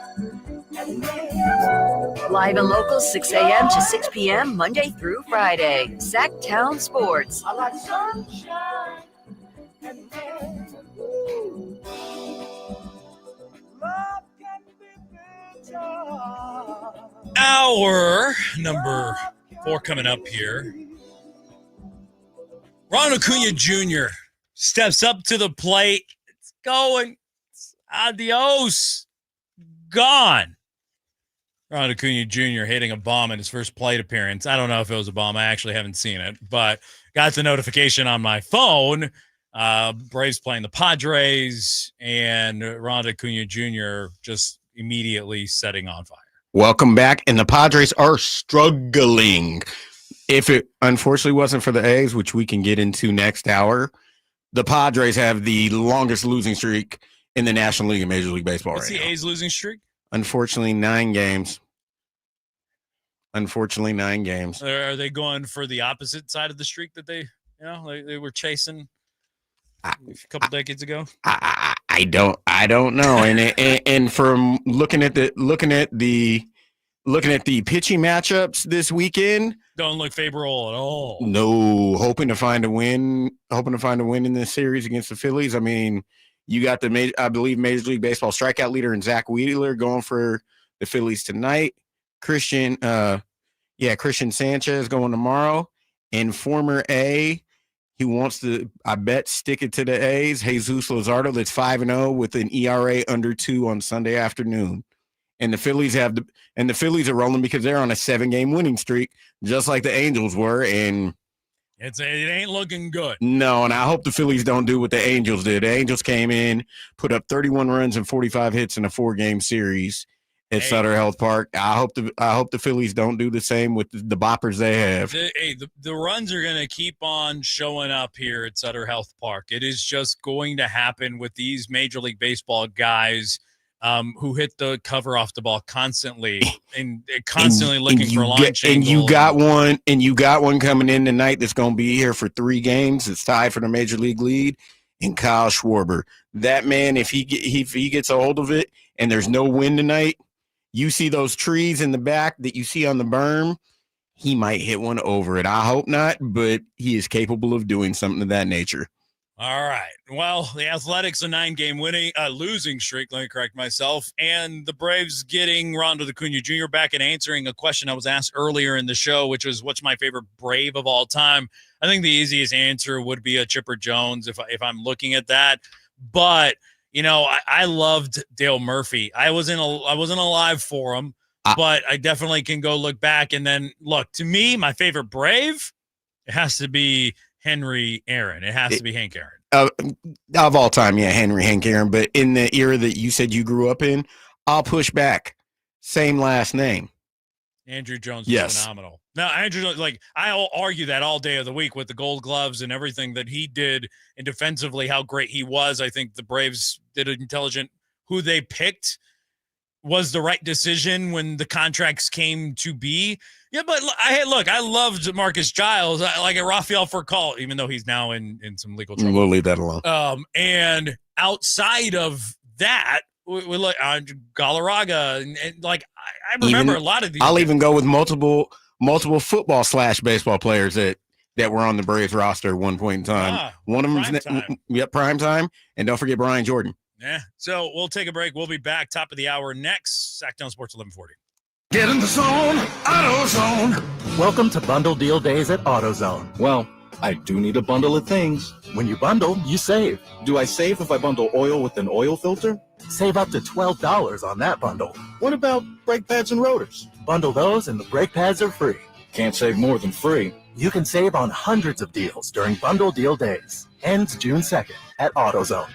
and rain. Live and local, 6 a.m. to 6 p.m. Monday through Friday. Sacktown Sports. I like sunshine and rain. Love can be bitter. Hour number 4 coming up here. Ronald Acuna Jr. steps up to the plate. It's going. It's adios. Gone. Ronald Acuna Jr. hitting a bomb in his first plate appearance. I don't know if it was a bomb. I actually haven't seen it, but got the notification on my phone. Braves playing the Padres, and Ronald Acuna Jr. just immediately setting on fire. Welcome back, and the Padres are struggling. If it unfortunately wasn't for the A's, which we can get into next hour, the Padres have the longest losing streak in the National League and Major League Baseball What's right the now. A's losing streak? Unfortunately, 9 games. Unfortunately, 9 games. Are they going for the opposite side of the streak that they were chasing a couple decades ago? I don't know. And from looking at the pitching matchups this weekend, don't look favorable at all. No, hoping to find a win in this series against the Phillies. I mean, you got I believe Major League Baseball strikeout leader and Zach Wheeler going for the Phillies tonight. Christian Sanchez going tomorrow, and former A, he wants to, I bet, stick it to the A's. Jesus Luzardo, that's 5-0 with an ERA under 2 on Sunday afternoon. And the Phillies are rolling because they're on a 7-game winning streak, just like the Angels were. And it ain't looking good. No, and I hope the Phillies don't do what the Angels did. The Angels came in, put up 31 runs and 45 hits in a 4-game series at Sutter Health Park. I hope the Phillies don't do the same with the boppers they have. The runs are going to keep on showing up here at Sutter Health Park. It is just going to happen with these Major League Baseball guys who hit the cover off the ball constantly and constantly looking for launch angle. And you got one coming in tonight that's going to be here for 3 games. It's tied for the Major League lead. And Kyle Schwarber, that man, if he gets a hold of it and there's no wind tonight, you see those trees in the back that you see on the berm, he might hit one over it. I hope not, but he is capable of doing something of that nature. All right. Well, the Athletics a 9-game losing streak, let me correct myself, and the Braves getting Rondo Acuna Jr. back and answering a question I was asked earlier in the show, which was, what's my favorite Brave of all time? I think the easiest answer would be a Chipper Jones if I'm looking at that. But, I loved Dale Murphy. I wasn't alive for him, but I definitely can go look back. And then, look, to me, my favorite Brave, it has to be Henry Aaron. It has to be Hank Aaron. Of all time, yeah, Hank Aaron. But in the era that you said you grew up in, I'll push back. Same last name. Andrew Jones was phenomenal. Now, Andrew Jones, I'll argue that all day of the week with the Gold Gloves and everything that he did, and defensively how great he was. I think the Braves did an intelligent. Who they picked was the right decision when the contracts came to be. Yeah, but I loved Marcus Giles. I like Rafael Furcal, even though he's now in some legal trouble. We'll leave that alone. And outside of that, we look Galarraga, and I remember a lot of these. I'll even go with multiple football / baseball players that were on the Braves roster at one point in time. One of them's prime time, and don't forget Brian Jordan. Yeah. So we'll take a break. We'll be back top of the hour next. Sacktown Sports 1140. Get in the zone, AutoZone. Welcome to Bundle Deal Days at AutoZone. Well, I do need a bundle of things. When you bundle, you save. Do I save if I bundle oil with an oil filter? Save up to $12 on that bundle. What about brake pads and rotors? Bundle those and the brake pads are free. Can't save more than free. You can save on hundreds of deals during Bundle Deal Days. Ends June 2nd at AutoZone.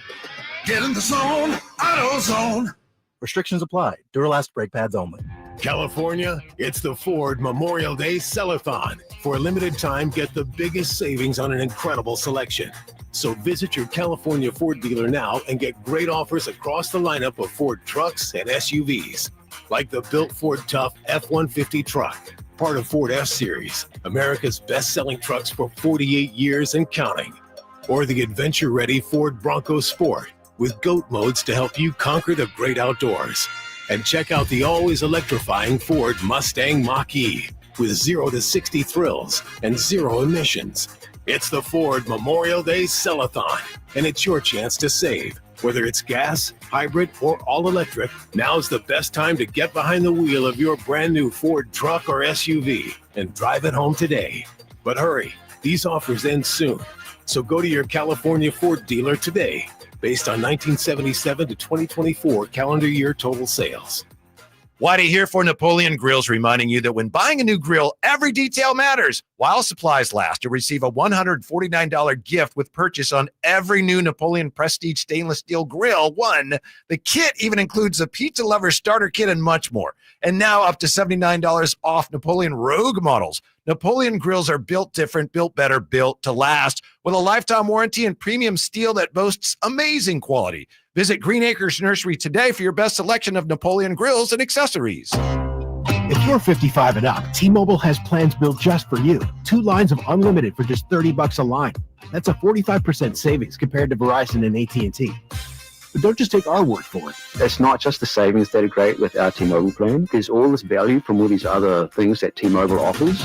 Get in the zone, AutoZone. Restrictions apply. Duralast brake pads only. California, it's the Ford Memorial Day Sell-a-thon. For a limited time, get the biggest savings on an incredible selection. So visit your California Ford dealer now and get great offers across the lineup of Ford trucks and SUVs. Like the built Ford Tough F-150 truck, part of Ford F-Series, America's best-selling trucks for 48 years and counting. Or the adventure-ready Ford Bronco Sport, with GOAT modes to help you conquer the great outdoors. And check out the always electrifying Ford Mustang Mach-E with 0 to 60 thrills and 0 emissions. It's the Ford Memorial Day Sell-a-thon, and it's your chance to save. Whether it's gas, hybrid, or all-electric, now's the best time to get behind the wheel of your brand new Ford truck or SUV and drive it home today. But hurry, these offers end soon. So go to your California Ford dealer today, based on 1977 to 2024 calendar year total sales. Whitey here for Napoleon Grills, reminding you that when buying a new grill, every detail matters. While supplies last, you'll receive a $149 gift with purchase on every new Napoleon Prestige stainless steel grill. The kit even includes a pizza lover starter kit and much more. And now up to $79 off Napoleon Rogue models. Napoleon grills are built different, built better, built to last, with a lifetime warranty and premium steel that boasts amazing quality. Visit Green Acres Nursery today for your best selection of Napoleon grills and accessories. If you're 55 and up, T-Mobile has plans built just for you. 2 lines of unlimited for just $30 a line. That's a 45% savings compared to Verizon and AT&T. But don't just take our word for it. It's not just the savings that are great with our T-Mobile plan. There's all this value from all these other things that T-Mobile offers.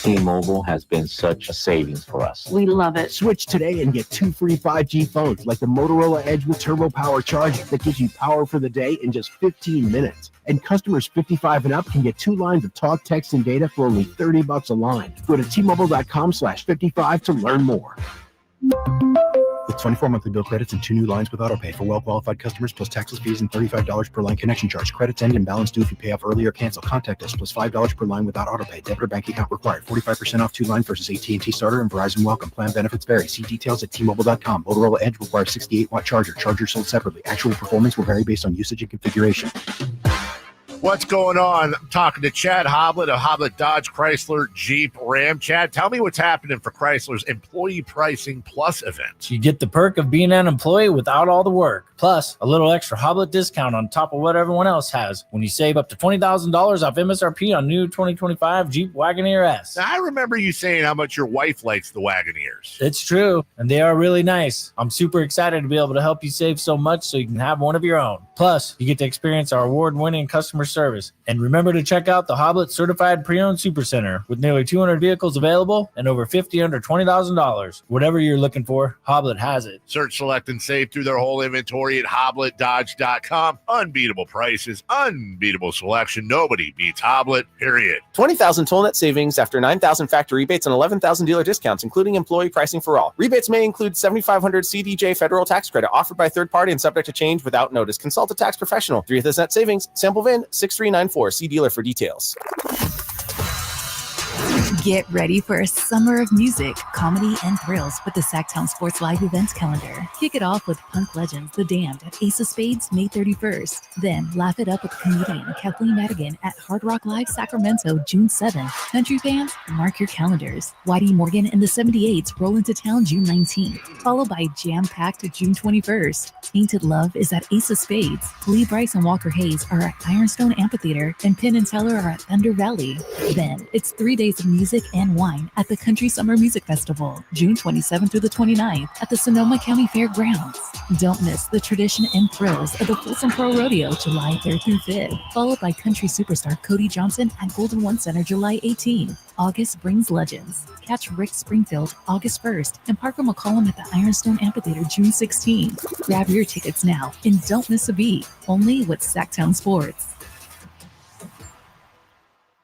T-Mobile has been such a savings for us. We love it. Switch today and get 2 free 5G phones like the Motorola Edge with Turbo Power charging that gives you power for the day in just 15 minutes. And customers 55 and up can get 2 lines of talk, text, and data for only $30 a line. Go to T-Mobile.com/55 to learn more. With 24 monthly bill credits and 2 new lines with autopay for well-qualified customers, plus taxes, fees, and $35 per line connection charge. Credits end and balance due if you pay off early or cancel. Contact us, plus $5 per line without autopay. Debit or bank account required. 45% off 2 line versus AT&T Starter and Verizon Welcome. Plan benefits vary. See details at T-Mobile.com. Motorola Edge requires 68-watt charger. Charger sold separately. Actual performance will vary based on usage and configuration. What's going on? I'm talking to Chad Hoblet of Hoblet Dodge Chrysler Jeep Ram. Chad, tell me what's happening for Chrysler's Employee Pricing Plus event. You get the perk of being an employee without all the work, plus a little extra Hoblet discount on top of what everyone else has when you save up to $20,000 off MSRP on new 2025 Jeep Wagoneer S. Now, I remember you saying how much your wife likes the Wagoneers. It's true, and they are really nice. I'm super excited to be able to help you save so much so you can have one of your own. Plus, you get to experience our award-winning customer service. And remember to check out the Hoblet Certified Pre-Owned Supercenter with nearly 200 vehicles available and over 50 under $20,000. Whatever you're looking for, Hoblet has it. Search, select, and save through their whole inventory at HobletDodge.com. Unbeatable prices, unbeatable selection. Nobody beats Hoblet, period. 20,000 total net savings after 9,000 factory rebates and 11,000 dealer discounts, including employee pricing for all. Rebates may include 7,500 CDJ federal tax credit offered by third party and subject to change without notice. Consult a tax professional. 3 net savings. Sample VIN 6394. See dealer for details. Get ready for a summer of music, comedy, and thrills with the Sacktown Sports Live events calendar. Kick it off with punk legends The Damned at Ace of Spades May 31st. Then laugh it up with comedian Kathleen Madigan at Hard Rock Live Sacramento June 7th. Country fans, mark your calendars. Whitey Morgan and the 78s roll into town June 19th, followed by jam-packed June 21st. Tainted Love is at Ace of Spades. Lee Bryce and Walker Hayes are at Ironstone Amphitheater, and Penn and Teller are at Thunder Valley. Then it's 3 days of music and wine at the Country Summer Music Festival, June 27th through the 29th at the Sonoma County Fairgrounds. Don't miss the tradition and thrills of the Folsom Pro Rodeo, July 3rd through 5th, followed by country superstar Cody Johnson at Golden One Center, July 18th. August brings legends. Catch Rick Springfield August 1st and Parker McCollum at the Ironstone Amphitheater June 16th. Grab your tickets now and don't miss a beat. Only with Sacktown Sports.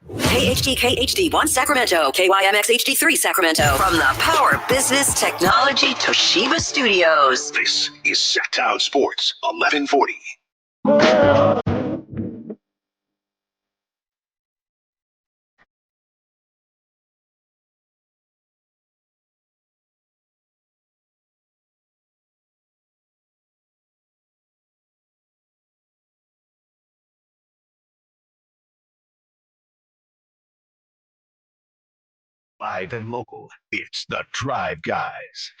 KHD1 Sacramento, KYMX HD3 Sacramento. From the Power Business Technology Toshiba Studios. This is Sacktown Sports 1140. Live and local, it's the Drive Guys.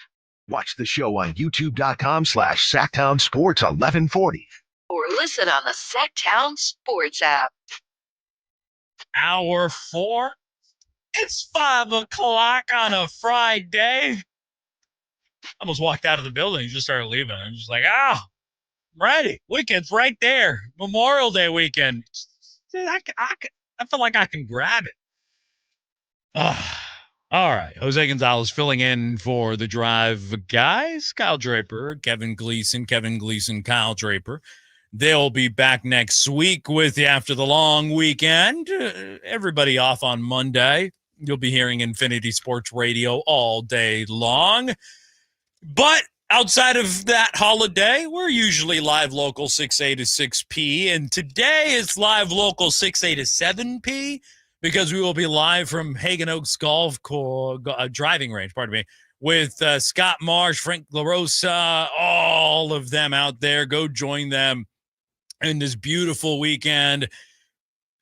Watch the show on youtube.com/Sacktown Sports 1140. Or listen on the Sacktown Sports app. Hour 4. It's 5 o'clock on a Friday. I almost walked out of the building and just started leaving. I'm just like, I'm ready. Weekend's right there. Memorial Day weekend. I feel like I can grab it. All right. Jose Gonzalez filling in for the Drive Guys. Kyle Draper, Kevin Gleason, Kyle Draper. They'll be back next week with you after the long weekend. Everybody off on Monday. You'll be hearing Infinity Sports Radio all day long. But outside of that holiday, we're usually live local 6A to 6P. And today is live local 6A to 7P. Because we will be live from Hagen Oaks Golf Course, driving range, with Scott Marsh, Frank LaRosa, all of them out there. Go join them in this beautiful weekend.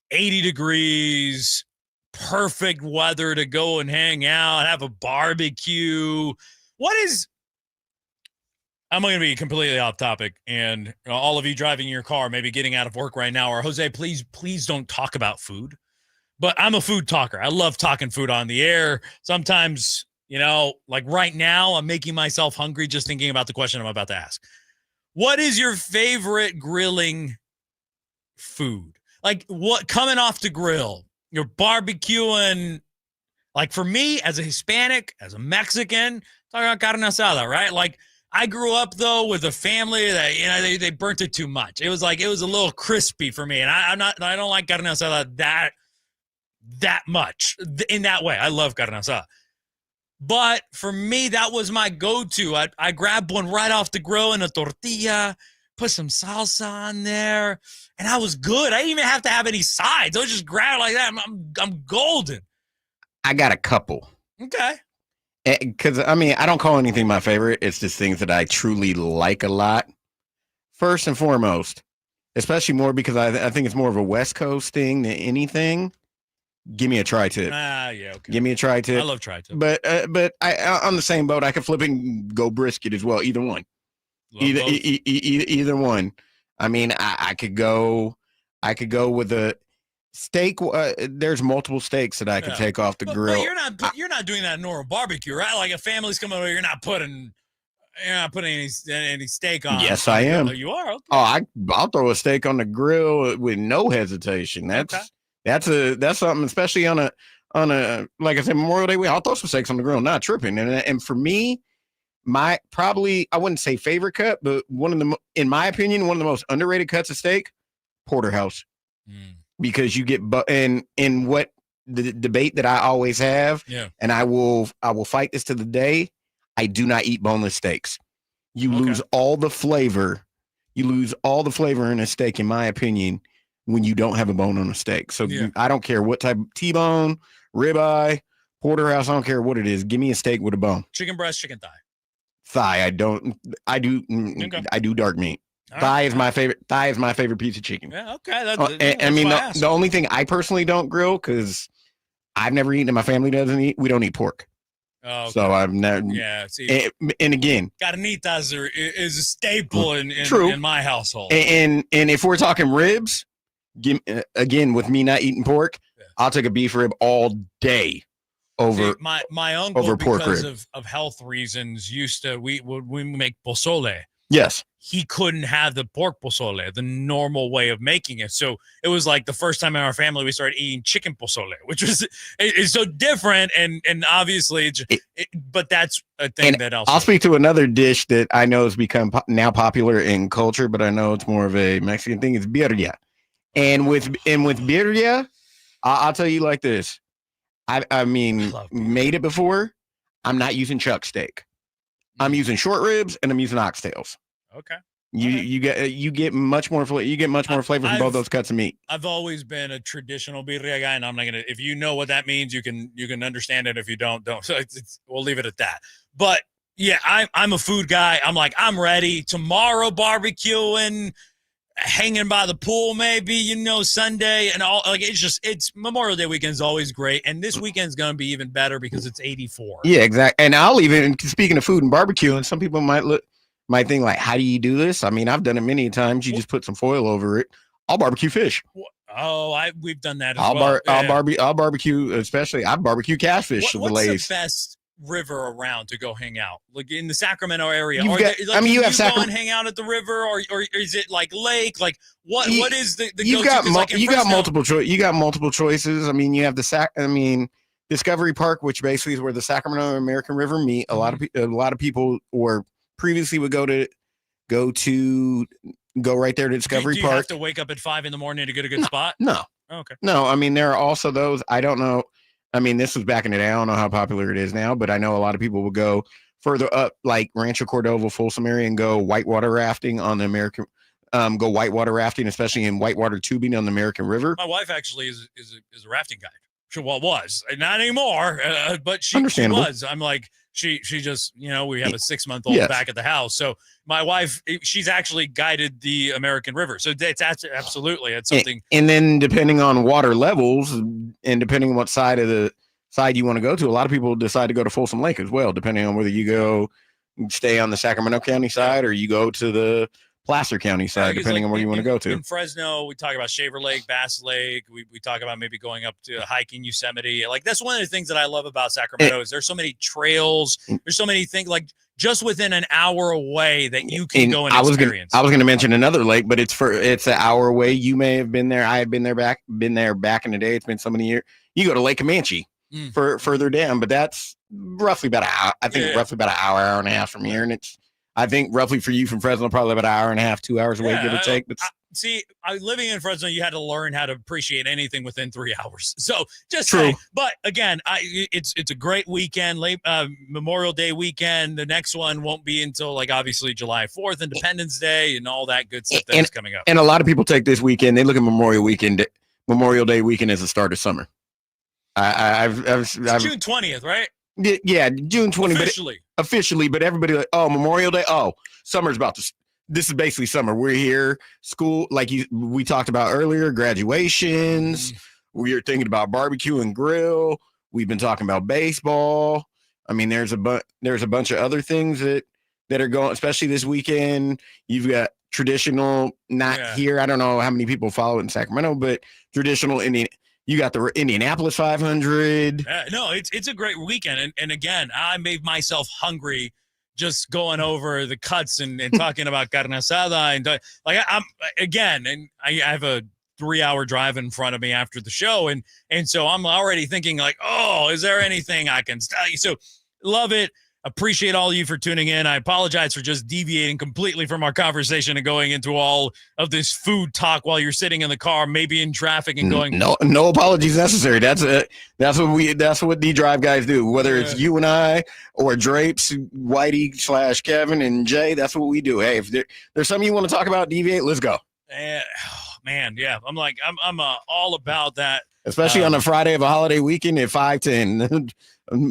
80 degrees, perfect weather to go and hang out, have a barbecue. I'm going to be completely off topic, and all of you driving your car, maybe getting out of work right now, or Jose, please don't talk about food. but I'm a food talker. I love talking food on the air. Sometimes, like right now, I'm making myself hungry just thinking about the question I'm about to ask. What is your favorite grilling food? Like what coming off the grill? You're barbecuing. Like for me, as a Hispanic, as a Mexican, talking about carne asada, right? Like I grew up though with a family that they burnt it too much. It was a little crispy for me, and I don't like carne asada that much in that way. I love carne asada, but for me that was my go-to. I grabbed one right off the grill in a tortilla, put some salsa on there, and I was good. I didn't even have to have any sides. I was just grab it like that. I'm golden. I got a couple. Okay. Because, I don't call anything my favorite. It's just things that I truly like a lot. First and foremost, especially more because I think it's more of a West Coast thing than anything. Give me a tri-tip. Yeah, okay. Give me a tri-tip. I love tri-tip. But I on the same boat, I could flip and go brisket as well. Either one. Either one. I could go with a steak. There's multiple steaks that I could take off the grill. But you're not doing that in normal barbecue, right? Like a family's coming over, you're not putting any steak on. Yes, I am. You are. Okay. Oh, I'll throw a steak on the grill with no hesitation. That's something, especially on a like I said, Memorial Day week. I'll throw some steaks on the grill, not tripping. And for me, I wouldn't say favorite cut, but in my opinion, one of the most underrated cuts of steak, porterhouse. Because you get in what the debate that I always have, and I will fight this to the day. I do not eat boneless steaks. You lose all the flavor. You lose all the flavor in a steak, in my opinion, when you don't have a bone on a steak. So I don't care what type, T-bone, ribeye, porterhouse. I don't care what it is. Give me a steak with a bone. Chicken breast, chicken thigh. Thigh. I do dark meat. Thigh is my favorite. Thigh is my favorite piece of chicken. Yeah, okay. The only thing I personally don't grill, because I've never eaten and my family doesn't eat. We don't eat pork. Oh, okay. So I've never. Yeah. See, and again, carnitas is a staple in my household. And if we're talking ribs, again, with me not eating pork, I'll take a beef rib all day over. See, my uncle, over pork because rib. of health reasons, used to we make pozole. Yes. He couldn't have the pork pozole, the normal way of making it. So it was like the first time in our family we started eating chicken pozole, which is so different. And obviously, but that's a thing that also. I'll speak to another dish that I know has become now popular in culture, but I know it's more of a Mexican thing. It's birria. And with birria, I'll tell you like this. I made it before. I'm not using chuck steak. I'm using short ribs and I'm using oxtails. Okay. You get much more flavor. You get much more flavor from both those cuts of meat. I've always been a traditional birria guy, and I'm not gonna. If you know what that means, you can understand it. If you don't. So we'll leave it at that. But yeah, I'm a food guy. I'm ready tomorrow, barbecuing, hanging by the pool, maybe Sunday and all. Like it's Memorial Day weekend is always great, and this weekend's gonna be even better because it's 84. Yeah, exactly. And I'll even, speaking of food and barbecue, and some people might think like, how do you do this? I've done it many times. You just put some foil over it. I'll barbecue fish. Oh, we've done that as well. I'll barbecue, especially I barbecue catfish. What's the best river around to go hang out? Like in the Sacramento area? You have go and hang out at the river, or is it like lake? Like what is the you got multiple choices. You have the Discovery Park, which basically is where the Sacramento and American River meet. A lot of people previously would go right there to Discovery Park. Do you have to wake up at 5 a.m. to get a good spot? No. Oh, okay. No, there are also those. I don't know. This was back in the day. I don't know how popular it is now, but I know a lot of people would go further up, like Rancho Cordova, Folsom area, and go whitewater rafting on the American. Go whitewater rafting, especially in whitewater tubing on the American River. My wife actually is a rafting guide. She was not anymore, but she was. I'm like. She just, we have a 6-month-old back at the house. So my wife, she's actually guided the American River. So it's absolutely, it's something. And then depending on water levels and depending on what side you want to go to, a lot of people decide to go to Folsom Lake as well, depending on whether you stay on the Sacramento County side or you go to the Placer County side, depending on where you want to go to. In Fresno, we talk about Shaver Lake, Bass Lake. We talk about maybe going up to hiking Yosemite. Like, that's one of the things that I love about Sacramento is there's so many trails. There's so many things, like, just within an hour away that you can go and experience. I was going to mention another lake, but it's an hour away. You may have been there. I had been there back in the day. It's been so many years. You go to Lake Comanche for further down, but that's roughly about an hour. I think roughly about an hour and a half from here, and it's. I think roughly for you from Fresno, probably about an hour and a half, 2 hours away, give or take. But living in Fresno, you had to learn how to appreciate anything within 3 hours. So just True. saying. But again, it's a great weekend, late Memorial Day weekend. The next one won't be until like obviously July 4th, Independence Day, and all that good stuff that's coming up. And a lot of people take this weekend. They look at Memorial Day weekend as the start of summer. It's June 20th, right? Yeah, June 20th. Officially, but everybody like, oh, Memorial Day. Oh, summer's about to. This is basically summer. We're here, school, like we talked about earlier, graduations. We are thinking about barbecue and grill. We've been talking about baseball. I mean, there's a bunch of other things that are going, especially this weekend. You've got traditional, here. I don't know how many people follow it in Sacramento, but traditional Indian. You got the Indianapolis 500. No, it's a great weekend. And again, I made myself hungry just going over the cuts and talking about carne asada. And like, I have a 3-hour drive in front of me after the show. And so I'm already thinking like, oh, is there anything I can tell you? So love it. Appreciate all of you for tuning in. I apologize for just deviating completely from our conversation and going into all of this food talk while you're sitting in the car, maybe in traffic and going. No apologies necessary. That's what the drive guys do. Whether it's you and I or Drapes, Whitey / Kevin and Jay, that's what we do. Hey, if there's something you want to talk about, deviate, let's go. Man, yeah. I'm all about that. Especially on a Friday of a holiday weekend at 5:10.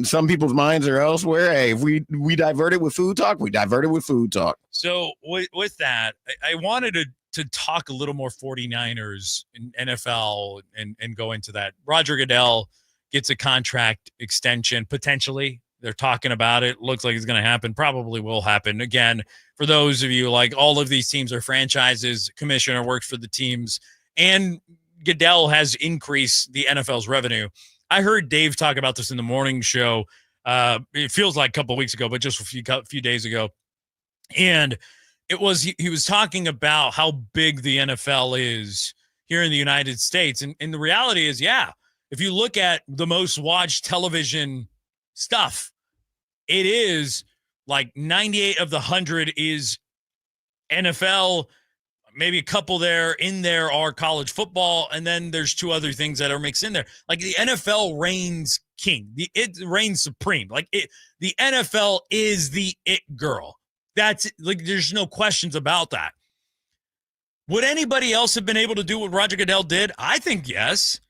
Some people's minds are elsewhere. Hey, if we divert it with food talk, we divert it with food talk. So with that, I wanted to talk a little more 49ers in NFL and go into that. Roger Goodell gets a contract extension, potentially. They're talking about it. Looks like it's going to happen. Probably will happen. Again, for those of you, like all of these teams are franchises. Commissioner works for the teams. And Goodell has increased the NFL's revenue. I heard Dave talk about this in the morning show. It feels like a couple of weeks ago, but just a few days ago. And it was he was talking about how big the NFL is here in the United States. And the reality is, if you look at the most watched television stuff, it is like 98 of the 100 is NFL. Maybe a couple in there are college football, and then there's 2 other things that are mixed in there. Like the NFL reigns king. It reigns supreme. Like the NFL is the it girl. That's like there's no questions about that. Would anybody else have been able to do what Roger Goodell did? I think yes.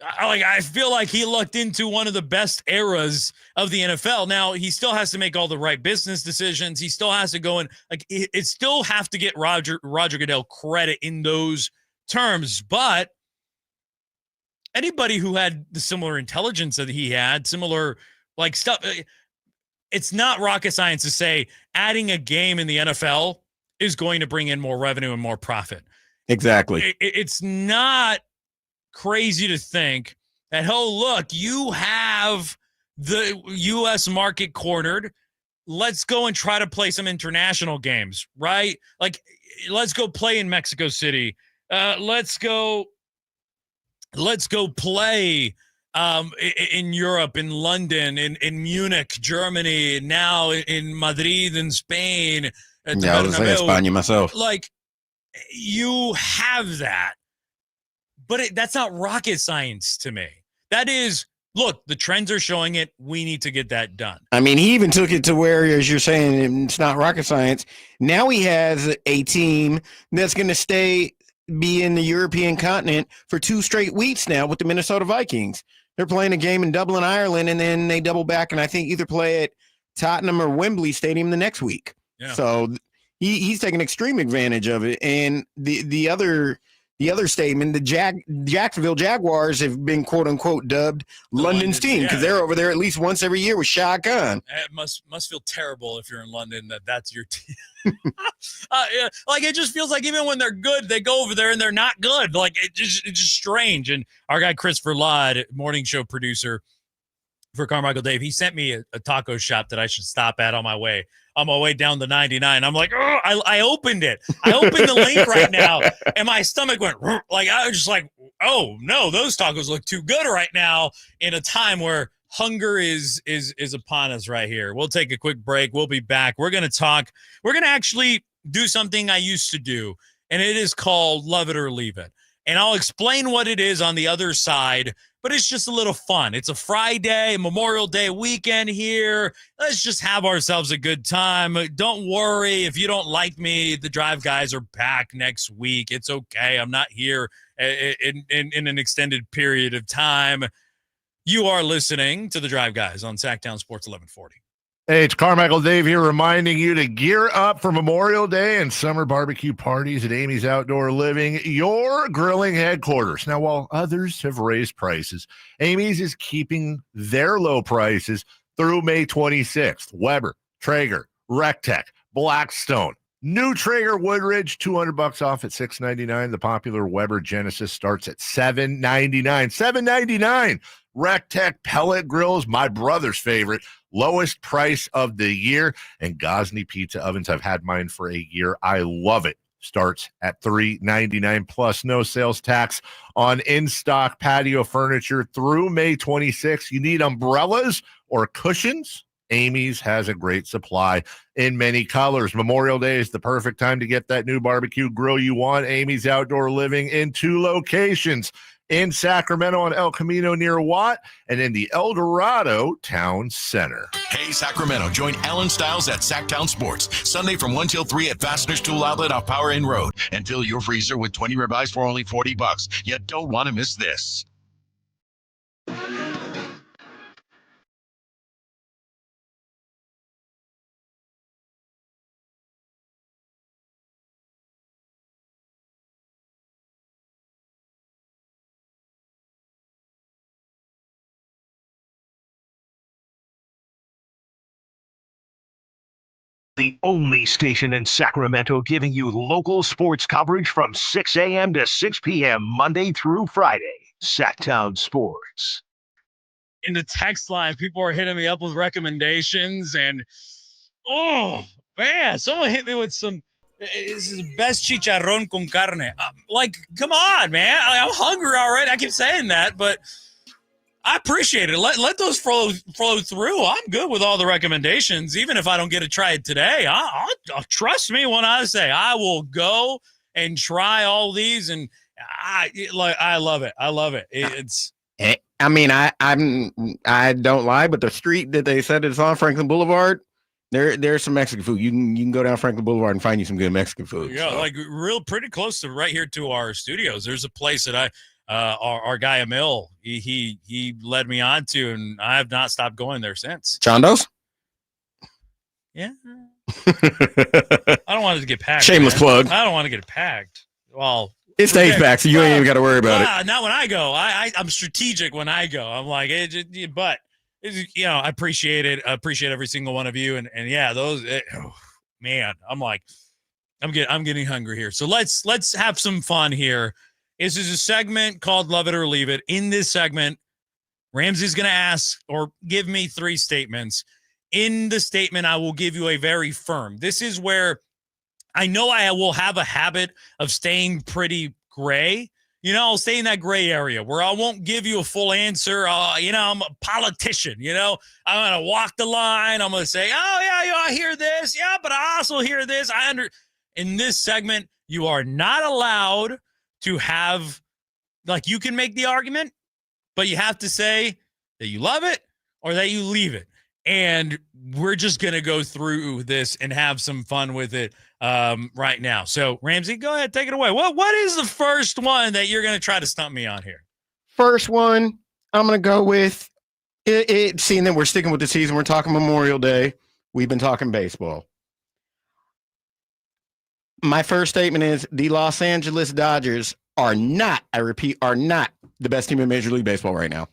I feel like he lucked into one of the best eras of the NFL. Now, he still has to make all the right business decisions. He still has to go in. Like, it still have to get Roger Goodell credit in those terms. But anybody who had the similar intelligence that he had, similar like stuff, it's not rocket science to say adding a game in the NFL is going to bring in more revenue and more profit. Exactly. It's not crazy to think that, oh, look, you have the U.S. market cornered. Let's go and try to play some international games, right? Like, let's go play in Mexico City. Let's go play in Europe, in London, in Munich, Germany, now in Madrid, in Spain. I was saying España myself. Like, you have that. But that's not rocket science to me. That is, look, the trends are showing it. We need to get that done. I mean, he even took it to where, as you're saying, it's not rocket science. Now he has a team that's going to be in the European continent for 2 straight weeks now with the Minnesota Vikings. They're playing a game in Dublin, Ireland, and then they double back and I think either play at Tottenham or Wembley Stadium the next week. Yeah. So he's taking extreme advantage of it. And the other the other statement, the Jacksonville Jaguars have been quote unquote dubbed London's team because they're over there at least once every year with Shah Khan. It must feel terrible if you're in London that's your team. Yeah, like it just feels like even when they're good, they go over there and they're not good. Like it's just strange. And our guy Christopher Ladd, morning show producer for Carmichael Dave, he sent me a taco shop that I should stop at on my way down the 99. I'm like, oh, I opened it. I opened the link right now, and my stomach went like I was just like, oh no, those tacos look too good right now in a time where hunger is upon us right here. We'll take a quick break. We'll be back. We're gonna talk. We're gonna actually do something I used to do, and it is called Love It or Leave It. And I'll explain what it is on the other side, but it's just a little fun. It's a Friday, Memorial Day weekend here. Let's just have ourselves a good time. Don't worry if you don't like me. The Drive guys are back next week. It's okay. I'm not here in an extended period of time. You are listening to the Drive guys on Sacktown Sports 1140. Hey, it's Carmichael Dave here reminding you to gear up for Memorial Day and summer barbecue parties at Amy's Outdoor Living, your grilling headquarters. Now, while others have raised prices, Amy's is keeping their low prices through May 26th. Weber, Traeger, Rectech, Blackstone. New Traeger Woodridge, $200 off at $6.99. The popular Weber Genesis starts at $7.99. $7.99. Rectech pellet grills, my brother's favorite, lowest price of the year. And Gosney pizza ovens, I've had mine for a year. I love it. Starts at $3.99 plus no sales tax on in-stock patio furniture through May 26th. You need umbrellas or cushions? Amy's has a great supply in many colors. Memorial Day is the perfect time to get that new barbecue grill you want. Amy's Outdoor Living in 2 locations, in Sacramento on El Camino near Watt and in the El Dorado Town Center. Hey, Sacramento, join Alan Stiles at Sacktown Sports, Sunday from 1 till 3 at Fasteners Tool Outlet off Power Inn Road. And fill your freezer with 20 ribeyes for only $40. You don't want to miss this. The only station in Sacramento giving you local sports coverage from 6 a.m. to 6 p.m. Monday through Friday. Sacktown Sports. In the text line, people are hitting me up with recommendations, and oh man, someone hit me with some. This is best chicharrón con carne. Like, come on, man! I'm hungry already. I keep saying that, but I appreciate it. Let those flow through. I'm good with all the recommendations, even if I don't get to try it today. I'll trust me when I say I will go and try all these, and I love it. I love it. It's. I mean, I don't lie, but the street that they said it's on, Franklin Boulevard, there's some Mexican food. You can go down Franklin Boulevard and find you some good Mexican food. Yeah, so. Like pretty close to right here to our studios. There's a place that our guy Emil, he led me on to, and I have not stopped going there since. Chondo's? Yeah. I don't want it to get packed. Shameless plug. I don't want to get it packed. Well, it stays back, so you ain't even got to worry about it. Not when I go. I'm strategic when I go. I'm like, but I appreciate it. I appreciate every single one of you, and yeah, those. Man, I'm like, I'm getting hungry here. So let's have some fun here. This is a segment called Love It or Leave It. In this segment, Ramsey's going to ask or give me 3 statements. In the statement, I will give you a very firm. This is where I know I will have a habit of staying pretty gray. I'll stay in that gray area where I won't give you a full answer. I'm a politician, I'm going to walk the line. I'm going to say, oh, yeah, I hear this. Yeah, but I also hear this. In this segment, you are not allowed to have, you can make the argument, but you have to say that you love it or that you leave it. And we're just going to go through this and have some fun with it right now. So, Ramsey, go ahead, take it away. What is the first one that you're going to try to stump me on here? First one, I'm going to go with it. Seeing that we're sticking with the season, we're talking Memorial Day. We've been talking baseball. My first statement is the Los Angeles Dodgers are not, I repeat, are not the best team in Major League Baseball right now.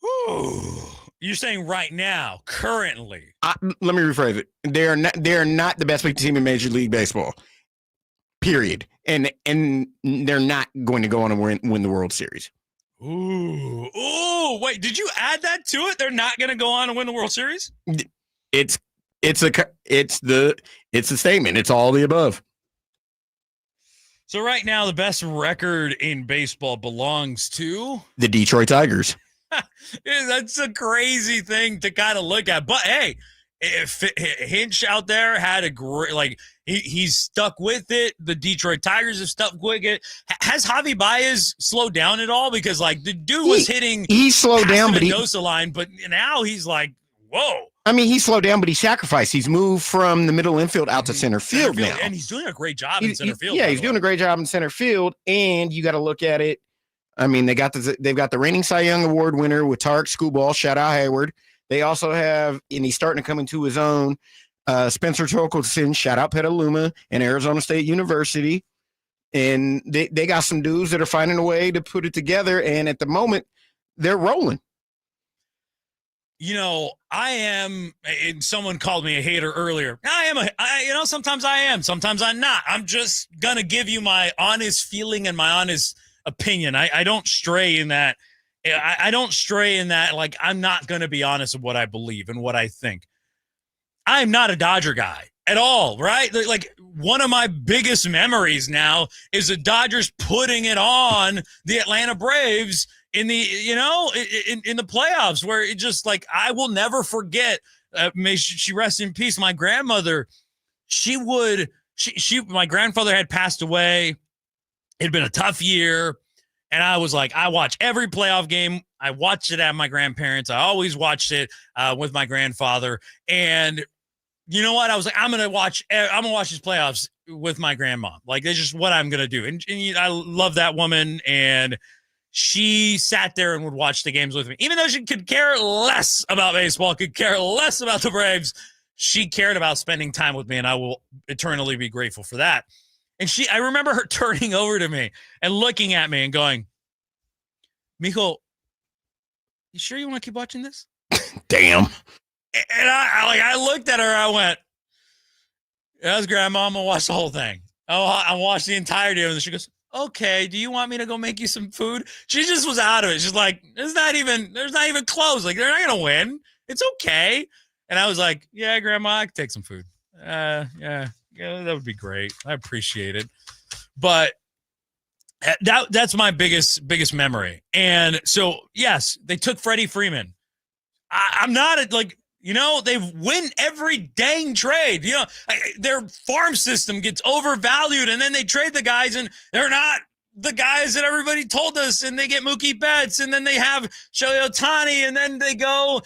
Ooh. You're saying right now, currently. Let me rephrase it. They are not the best team in Major League Baseball. Period. And they're not going to go on and win the World Series. Ooh, wait, did you add that to it? They're not going to go on and win the World Series? It's the statement. It's all the above. So right now, the best record in baseball belongs to the Detroit Tigers. That's a crazy thing to kind of look at. But hey, if Hinch out there had a great, he's stuck with it. The Detroit Tigers have stuck with it. Has Javi Baez slowed down at all? Because the dude was hitting. He slowed down, but line. But now he's like, whoa. I mean, he slowed down, but he sacrificed. He's moved from the middle infield out to center field now, and he's doing a great job in center field. Yeah, he's doing a great job in center field, and you got to look at it. I mean, they've got the reigning Cy Young Award winner with Tarek Skubal, shout out Hayward. They also have, and he's starting to come into his own, Spencer Torkelson, shout out Petaluma and Arizona State University. And they got some dudes that are finding a way to put it together, and at the moment, they're rolling. I am, and someone called me a hater earlier. Sometimes I am, sometimes I'm not. I'm just going to give you my honest feeling and my honest opinion. I don't stray in that. I don't stray in that. I'm not going to be honest with what I believe and what I think. I'm not a Dodger guy at all, right? One of my biggest memories now is the Dodgers putting it on the Atlanta Braves in the, in the playoffs, where it just I will never forget. May she rest in peace. My grandmother, my grandfather had passed away. It had been a tough year. And I was I watch every playoff game. I watched it at my grandparents. I always watched it with my grandfather. And you know what? I was I'm going to watch these playoffs with my grandma. That's just what I'm going to do. And I love that woman. And she sat there and would watch the games with me. Even though she could care less about baseball, could care less about the Braves, she cared about spending time with me, and I will eternally be grateful for that. And I remember her turning over to me and looking at me and going, "Mijo, you sure you want to keep watching this?" Damn. And I looked at her, I went, "Yes, Grandma, I'm going to watch the whole thing. I watched the entirety of it." And she goes, "Okay, do you want me to go make you some food?" She just was out of it. She's like, there's not even close. They're not going to win. It's okay. And I was like, "Yeah, Grandma, I can take some food. Yeah, that would be great. I appreciate it." But that's my biggest memory. And so, yes, they took Freddie Freeman. I'm not they win every dang trade. Their farm system gets overvalued, and then they trade the guys, and they're not the guys that everybody told us, and they get Mookie Betts, and then they have Shohei Ohtani, and then they go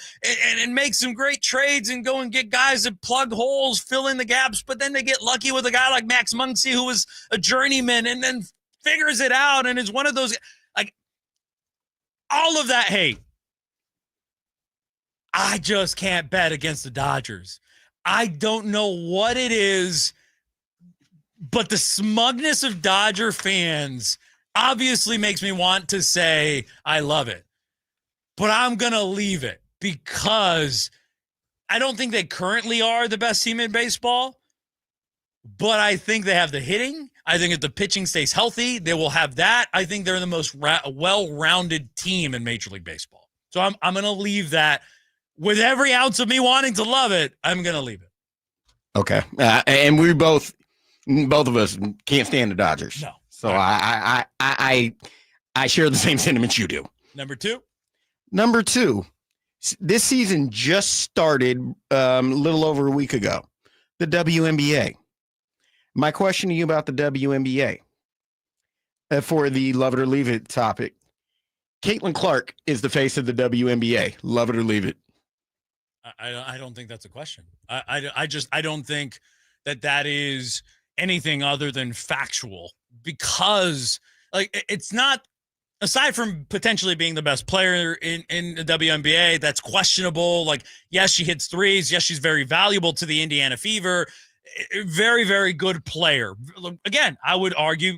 and make some great trades and go and get guys that plug holes, fill in the gaps, but then they get lucky with a guy like Max Muncy, who was a journeyman, and then figures it out, and is one of those, all of that hate. I just can't bet against the Dodgers. I don't know what it is, but the smugness of Dodger fans obviously makes me want to say I love it. But I'm going to leave it because I don't think they currently are the best team in baseball, but I think they have the hitting. I think if the pitching stays healthy, they will have that. I think they're the most well-rounded team in Major League Baseball. So I'm going to leave that. With every ounce of me wanting to love it, I'm going to leave it. Okay. And we both of us can't stand the Dodgers. No. So I share the same sentiments you do. Number two, this season just started a little over a week ago. The WNBA. My question to you about the WNBA for the love it or leave it topic. Caitlin Clark is the face of the WNBA. Love it or leave it. I don't think that's a question. I don't think that is anything other than factual, because it's not, aside from potentially being the best player in the WNBA, that's questionable. Yes, she hits threes. Yes, she's very valuable to the Indiana Fever. Very, very good player. Again, I would argue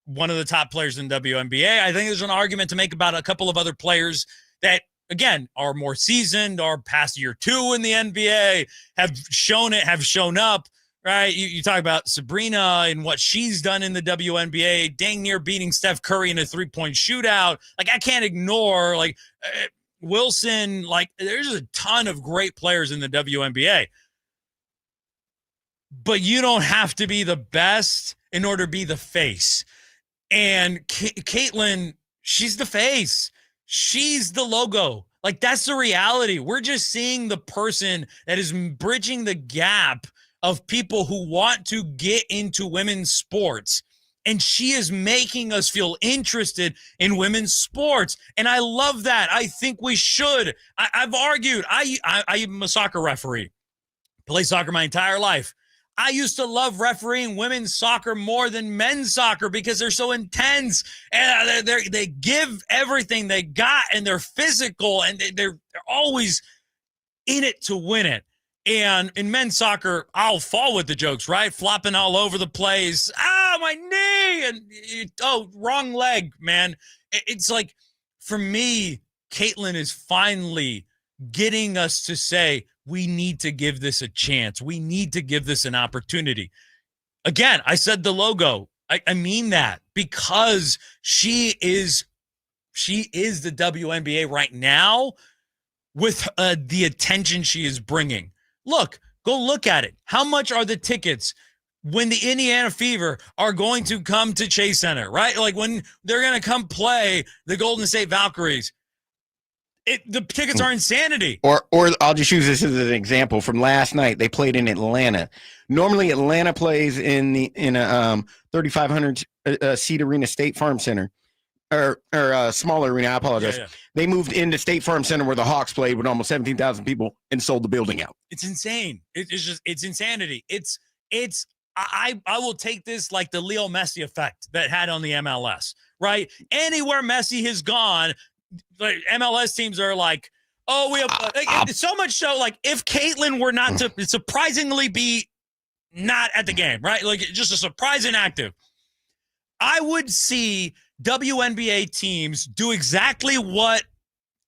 one of the top players in WNBA. I think there's an argument to make about a couple of other players that, again, are more seasoned, are past year 2 in the NBA, have shown up, right? You talk about Sabrina and what she's done in the WNBA, dang near beating Steph Curry in a 3-point shootout. Like, I can't ignore, like, Wilson. Like, there's a ton of great players in the WNBA. But you don't have to be the best in order to be the face. And Caitlin, she's the face. She's the logo. Like, that's the reality. We're just seeing the person that is bridging the gap of people who want to get into women's sports. And she is making us feel interested in women's sports. And I love that. I think we should. I've argued. I'm a soccer referee. Played soccer my entire life. I used to love refereeing women's soccer more than men's soccer because they're so intense and they give everything they got and they're physical and they're always in it to win it. And in men's soccer, I'll fall with the jokes, right? Flopping all over the place. My knee. And wrong leg, man. It's like, for me, Caitlin is finally getting us to say, we need to give this a chance. We need to give this an opportunity. Again, I said the logo. I mean that, because she is the WNBA right now with the attention she is bringing. Look, go look at it. How much are the tickets when the Indiana Fever are going to come to Chase Center, right? Like, when they're going to come play the Golden State Valkyries. The tickets are insanity. Or I'll just use this as an example from last night. They played in Atlanta. Normally, Atlanta plays in a 3,500 seat arena, State Farm Center, or a smaller arena. I apologize. Yeah. They moved into State Farm Center where the Hawks played with almost 17,000 people and sold the building out. It's insane. It's insanity. I will take this like the Leo Messi effect that had on the MLS, right? Anywhere Messi has gone, like, MLS teams are like, we have so much so, like, if Caitlin were not to surprisingly be not at the game, right? Like, just a surprise inactive, I would see WNBA teams do exactly what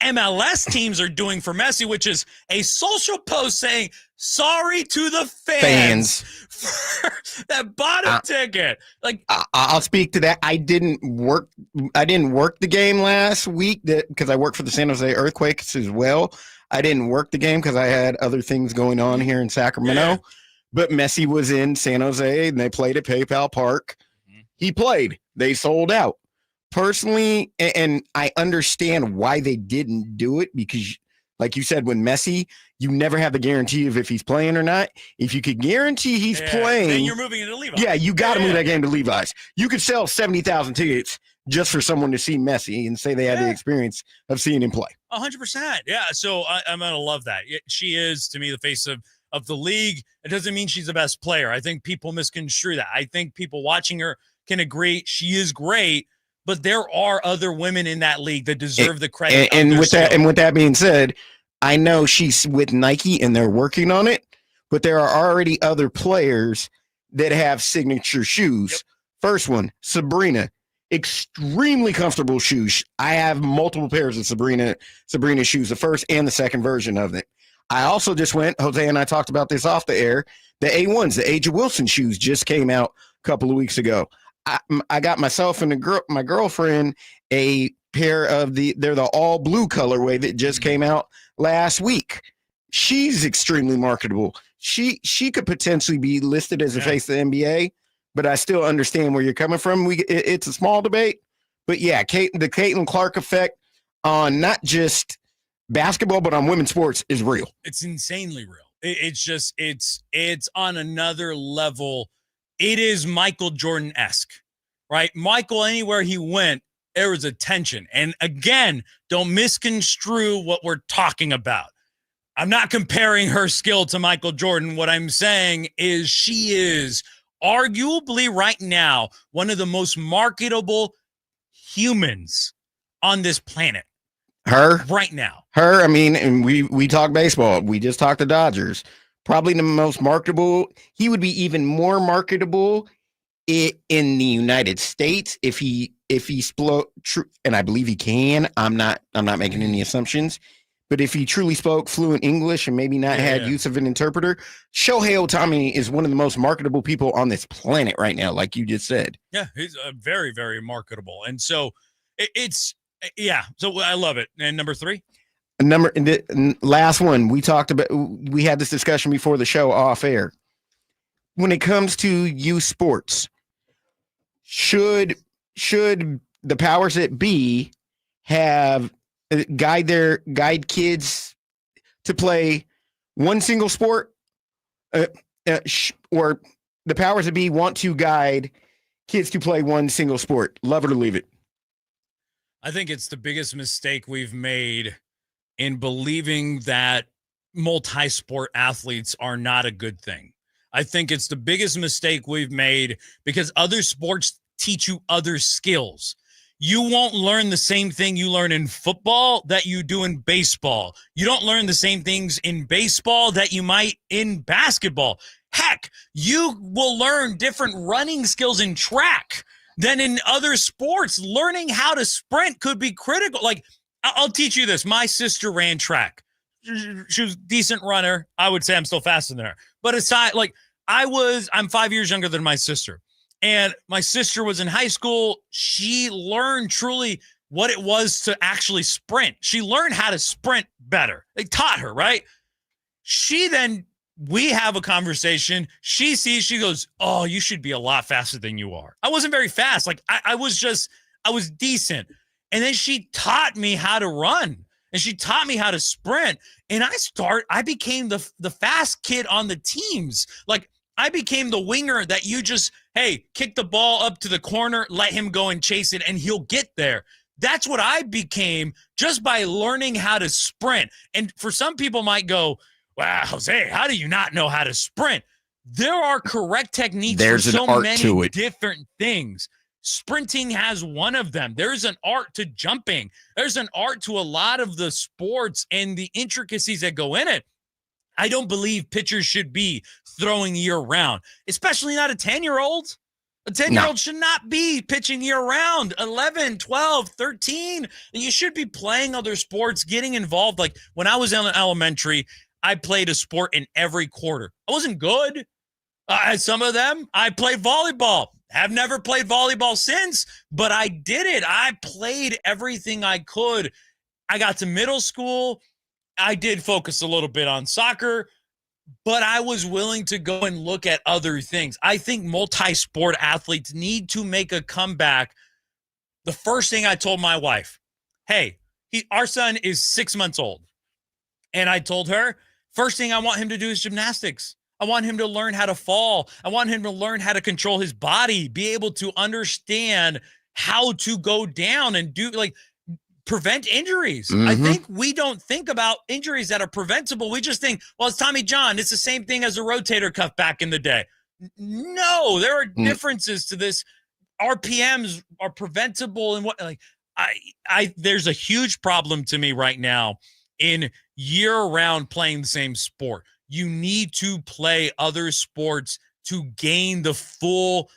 MLS teams are doing for Messi, which is a social post saying, sorry to the fans. For that bottom ticket. Like, I'll speak to that. I didn't work the game last week because I work for the San Jose Earthquakes as well. I didn't work the game because I had other things going on here in Sacramento. Yeah. But Messi was in San Jose and they played at PayPal Park. Mm-hmm. He played. They sold out. Personally, and I understand why they didn't do it, because, like you said, when Messi, you never have the guarantee of if he's playing or not. If you could guarantee he's playing, then you're moving into Levi's. Yeah, you got to move that game to Levi's. You could sell 70,000 tickets just for someone to see Messi and say they had the experience of seeing him play. 100%. Yeah, so I'm going to love that. She is, to me, the face of the league. It doesn't mean she's the best player. I think people misconstrue that. I think people watching her can agree she is great, but there are other women in that league that deserve the credit. And with that being said, I know she's with Nike and they're working on it, but there are already other players that have signature shoes. Yep. First one, Sabrina, extremely comfortable shoes. I have multiple pairs of Sabrina shoes, the first and the second version of it. I also just went, Jose and I talked about this off the air, the A1s, the A'ja Wilson shoes just came out a couple of weeks ago. I got myself and my girlfriend a pair of they're the all blue colorway that just came out last week. She's extremely marketable. She could potentially be listed as a face of the NBA, but I still understand where you're coming from. It's a small debate, but yeah, the Caitlin Clark effect on not just basketball, but on women's sports is real. It's insanely real. It's on another level. It is Michael Jordan-esque, right? Michael, anywhere he went, there was attention. And again, don't misconstrue what we're talking about. I'm not comparing her skill to Michael Jordan. What I'm saying is she is arguably right now one of the most marketable humans on this planet. Her? Right now. Her, I mean, and we talk baseball. We just talked the Dodgers. Probably the most marketable. He would be even more marketable in the United States, if he spoke true, and I believe he can, I'm not making any assumptions, but if he truly spoke fluent English and maybe not had use of an interpreter, Shohei Ohtani is one of the most marketable people on this planet right now, like you just said. Yeah, he's very, very marketable. And so so I love it. And number 3? Last one, we had this discussion before the show off air. When it comes to youth sports, should the powers that be have guide kids to play one single sport, or the powers that be want to guide kids to play one single sport? Love it or leave it. I think it's the biggest mistake we've made in believing that multi-sport athletes are not a good thing. I think it's the biggest mistake we've made because other sports teach you other skills. You won't learn the same thing you learn in football that you do in baseball. You don't learn the same things in baseball that you might in basketball. Heck, you will learn different running skills in track than in other sports. Learning how to sprint could be critical. Like, I'll teach you this. My sister ran track. She was a decent runner. I would say I'm still faster than her. But aside, I'm 5 years younger than my sister. And my sister was in high school. She learned truly what it was to actually sprint. She learned how to sprint better. They taught her, right? We have a conversation. She goes, oh, you should be a lot faster than you are. I wasn't very fast. I was decent. And then she taught me how to run. And she taught me how to sprint. And I became the fast kid on the teams. I became the winger that you just, hey, kick the ball up to the corner, let him go and chase it, and he'll get there. That's what I became just by learning how to sprint. And for some people might go, wow, Jose, how do you not know how to sprint? There are correct techniques for so many different things. Sprinting has one of them. There's an art to jumping. There's an art to a lot of the sports and the intricacies that go in it. I don't believe pitchers should be throwing year-round, especially not a 10-year-old. A 10-year-old should not be pitching year-round. 11, 12, 13. And you should be playing other sports, getting involved. Like when I was in elementary, I played a sport in every quarter. I wasn't good at some of them. I played volleyball. Have never played volleyball since, but I did it. I played everything I could. I got to middle school. I did focus a little bit on soccer, but I was willing to go and look at other things. I think multi-sport athletes need to make a comeback. The first thing I told my wife, hey, our son is 6 months old. And I told her, first thing I want him to do is gymnastics. I want him to learn how to fall. I want him to learn how to control his body, be able to understand how to go down and prevent injuries. Mm-hmm. I think we don't think about injuries that are preventable. We just think, well, it's Tommy John. It's the same thing as a rotator cuff back in the day. No, there are differences to this. RPMs are preventable. And there's a huge problem to me right now in year-round playing the same sport. You need to play other sports to gain the full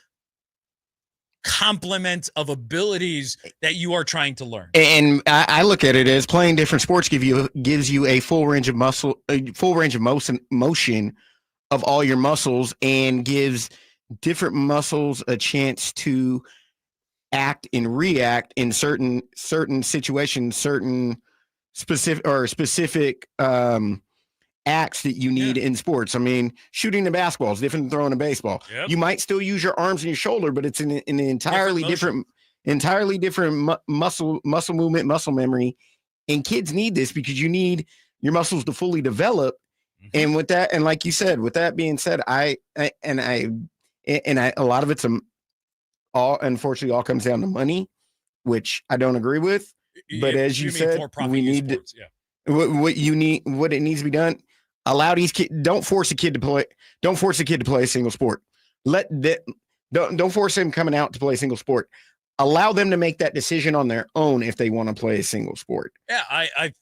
complement of abilities that you are trying to learn. And I look at it as playing different sports gives you a full range of motion of all your muscles, and gives different muscles a chance to act and react in certain situations, certain specific acts that you need in sports. I mean, shooting the basketball is different than throwing a baseball. Yep. You might still use your arms and your shoulder, but it's an entirely different muscle movement, muscle memory. And kids need this because you need your muscles to fully develop. Mm-hmm. And with that, and like you said, with that being said, a lot of it's unfortunately all comes down to money, which I don't agree with. But as you said, we need what it needs to be done. Allow these kids. Don't force a kid to play a single sport. Don't force them coming out to play a single sport. Allow them to make that decision on their own if they want to play a single sport. Yeah, I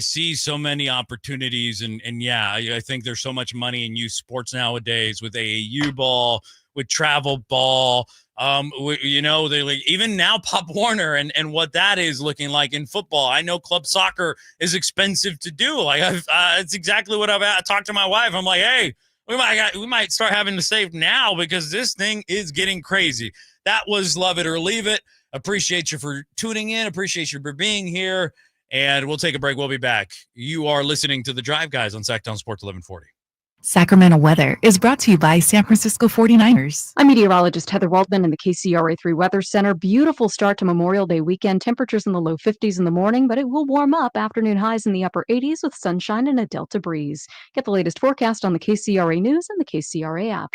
see so many opportunities, and I think there's so much money in youth sports nowadays with AAU ball, with travel ball. They like even now Pop Warner and what that is looking like in football. I know club soccer is expensive to do. Like it's exactly what I've talked to my wife. I'm like, hey, we might start having to save now because this thing is getting crazy. That was Love It or Leave It. Appreciate you for tuning in. Appreciate you for being here. And we'll take a break. We'll be back. You are listening to The Drive Guys on Sacktown Sports 1140. Sacramento weather is brought to you by San Francisco 49ers. I'm meteorologist Heather Waldman in the KCRA 3 Weather Center. Beautiful start to Memorial Day weekend. Temperatures in the low 50s in the morning, but it will warm up. Afternoon highs in the upper 80s with sunshine and a delta breeze. Get the latest forecast on the KCRA News and the KCRA app.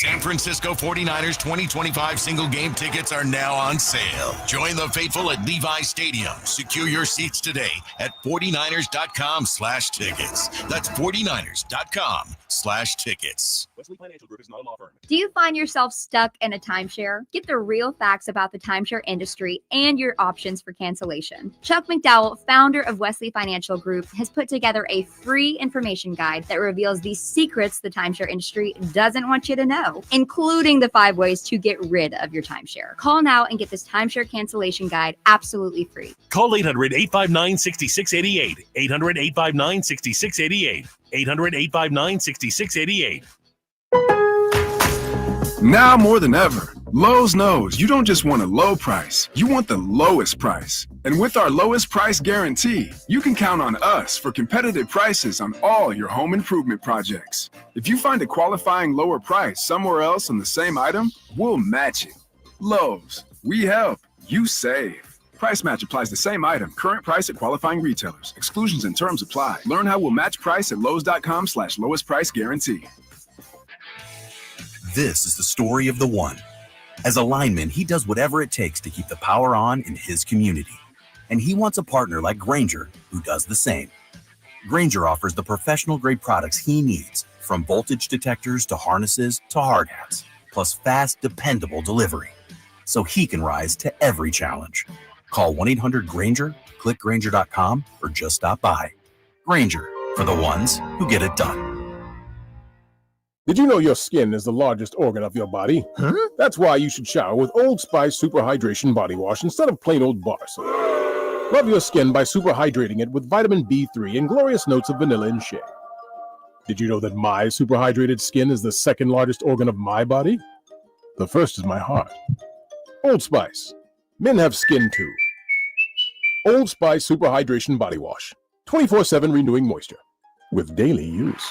San Francisco 49ers 2025 single game tickets are now on sale. Join the faithful at Levi Stadium. Secure your seats today at 49ers.com/tickets. That's 49ers.com/tickets. Wesley Financial Group is not a law firm. Do you find yourself stuck in a timeshare? Get the real facts about the timeshare industry and your options for cancellation. Chuck McDowell, founder of Wesley Financial Group, has put together a free information guide that reveals the secrets the timeshare industry doesn't want you to know, including the 5 ways to get rid of your timeshare. Call now and get this timeshare cancellation guide absolutely free. Call 800-859-6688. 800-859-6688. 800-859-6688. Now more than ever, Lowe's knows you don't just want a low price, you want the lowest price. And with our lowest price guarantee, you can count on us for competitive prices on all your home improvement projects. If you find a qualifying lower price somewhere else on the same item, we'll match it. Lowe's, we help, you save. Price match applies the same item, current price at qualifying retailers. Exclusions and terms apply. Learn how we'll match price at lowes.com/lowest price guarantee. This is the story of the one. As a lineman, he does whatever it takes to keep the power on in his community. And he wants a partner like Grainger who does the same. Grainger offers the professional-grade products he needs, from voltage detectors to harnesses to hard hats, plus fast, dependable delivery, so he can rise to every challenge. Call 1-800-GRAINGER, click Grainger.com, or just stop by. Grainger, for the ones who get it done. Did you know your skin is the largest organ of your body? Huh? That's why you should shower with Old Spice Super Hydration Body Wash instead of plain old bar soap. Love your skin by super hydrating it with vitamin B3 and glorious notes of vanilla and shea. Did you know that my super hydrated skin is the second largest organ of my body? The first is my heart. Old Spice. Men have skin too. Old Spice Super Hydration Body Wash. 24/7 renewing moisture. With daily use.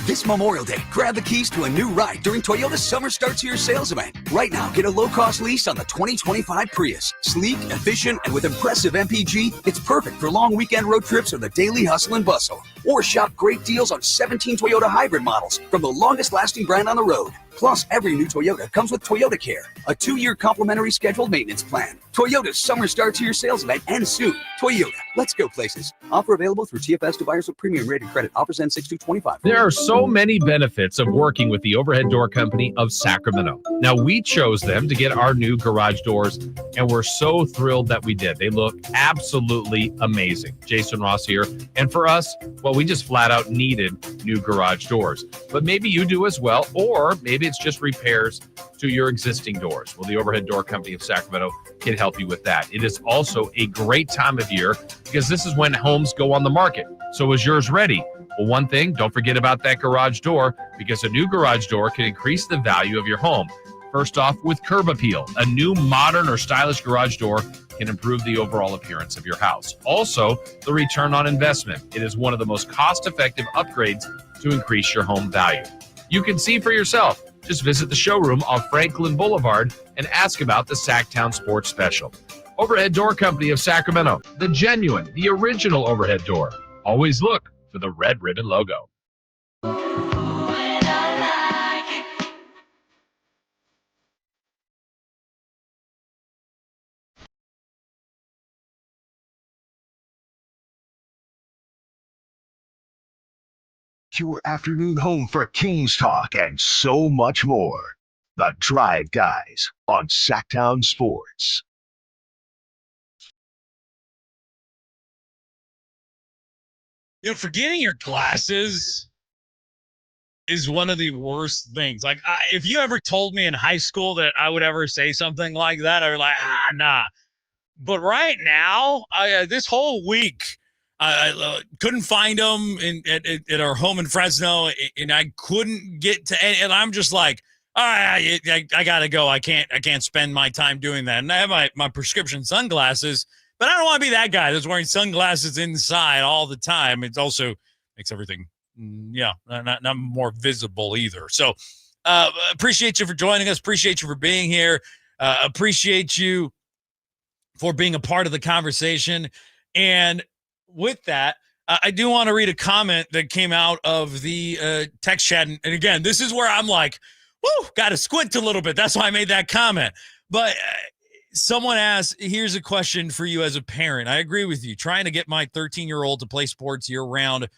This Memorial Day, grab the keys to a new ride during Toyota's Summer Starts Here sales event. Right now, get a low-cost lease on the 2025 Prius. Sleek, efficient, and with impressive MPG, it's perfect for long weekend road trips or the daily hustle and bustle. Or shop great deals on 17 Toyota hybrid models from the longest-lasting brand on the road. Plus, every new Toyota comes with Toyota Care, a 2-year complimentary scheduled maintenance plan. Toyota's Summer Starts Here sales event ends soon. Toyota, let's go places. Offer available through TFS to buyers with premium rated credit. Offers end 6/2/25. There are so many benefits of working with the Overhead Door Company of Sacramento. Now, we chose them to get our new garage doors, and we're so thrilled that we did. They look absolutely amazing. Jason Ross here. And for us, well, we just flat out needed new garage doors. But maybe you do as well, or maybe it's just repairs to your existing doors. Well, the Overhead Door Company of Sacramento can help you with that. It is also a great time of year because this is when homes go on the market. So is yours ready? Well, one thing, don't forget about that garage door, because a new garage door can increase the value of your home. First off, with Curb Appeal, a new modern or stylish garage door can improve the overall appearance of your house. Also, the return on investment. It is one of the most cost-effective upgrades to increase your home value. You can see for yourself. Just visit the showroom off Franklin Boulevard and ask about the Sacktown Sports Special. Overhead Door Company of Sacramento, the genuine, the original overhead door. Always look for the red ribbon logo. Your afternoon home for Kings Talk and so much more. The Drive Guys on Sacktown Sports. Forgetting your glasses is one of the worst things. Like, if you ever told me in high school that I would ever say something like that, I'd be like, nah. But right now, this whole week, I couldn't find them at our home in Fresno, and I couldn't get to. And I'm just like, all right, I gotta go. I can't spend my time doing that. And I have my prescription sunglasses, but I don't want to be that guy that's wearing sunglasses inside all the time. It also makes everything, not more visible either. So appreciate you for joining us. Appreciate you for being here. Appreciate you for being a part of the conversation. And with that, I do want to read a comment that came out of the text chat. And again, this is where I'm like, whoo, got to squint a little bit. That's why I made that comment. But someone asked, here's a question for you as a parent. I agree with you. Trying to get my 13-year-old to play sports year-round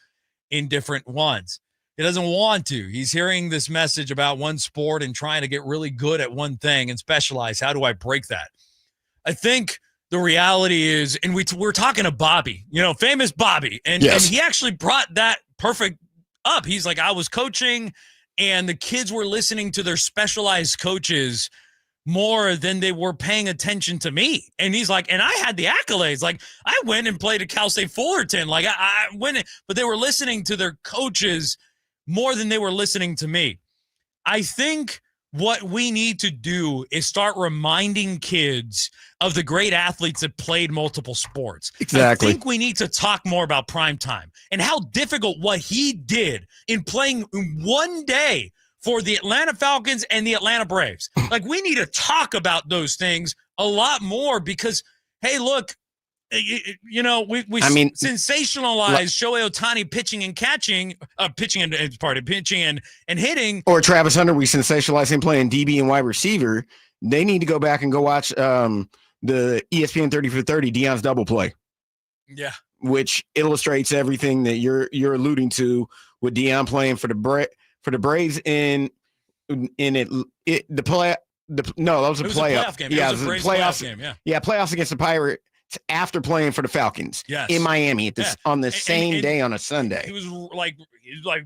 in different ones. He doesn't want to. He's hearing this message about one sport and trying to get really good at one thing and specialize. How do I break that? I think the reality is, and we're talking to Bobby, famous Bobby, and he actually brought that perfect up. He's like, I was coaching, and the kids were listening to their specialized coaches more than they were paying attention to me. And he's like, and I had the accolades. Like, I went and played at Cal State Fullerton. Like, I went, but they were listening to their coaches more than they were listening to me. I think what we need to do is start reminding kids of the great athletes that played multiple sports. Exactly. I think we need to talk more about prime time and how difficult what he did in playing one day for the Atlanta Falcons and the Atlanta Braves. Like, we need to talk about those things a lot more because, hey, look, we sensationalized Shohei Ohtani pitching and hitting. Or Travis Hunter, we sensationalize him playing DB and wide receiver. They need to go back and go watch the ESPN 30 for 30 Deion's double play. Yeah, which illustrates everything that you're alluding to with Deion playing for the Braves in that was a playoff game. Yeah, it was a playoff game. Yeah, playoffs against the Pirates after playing for the Falcons. Yes. In Miami on the same day on a Sunday. He was like,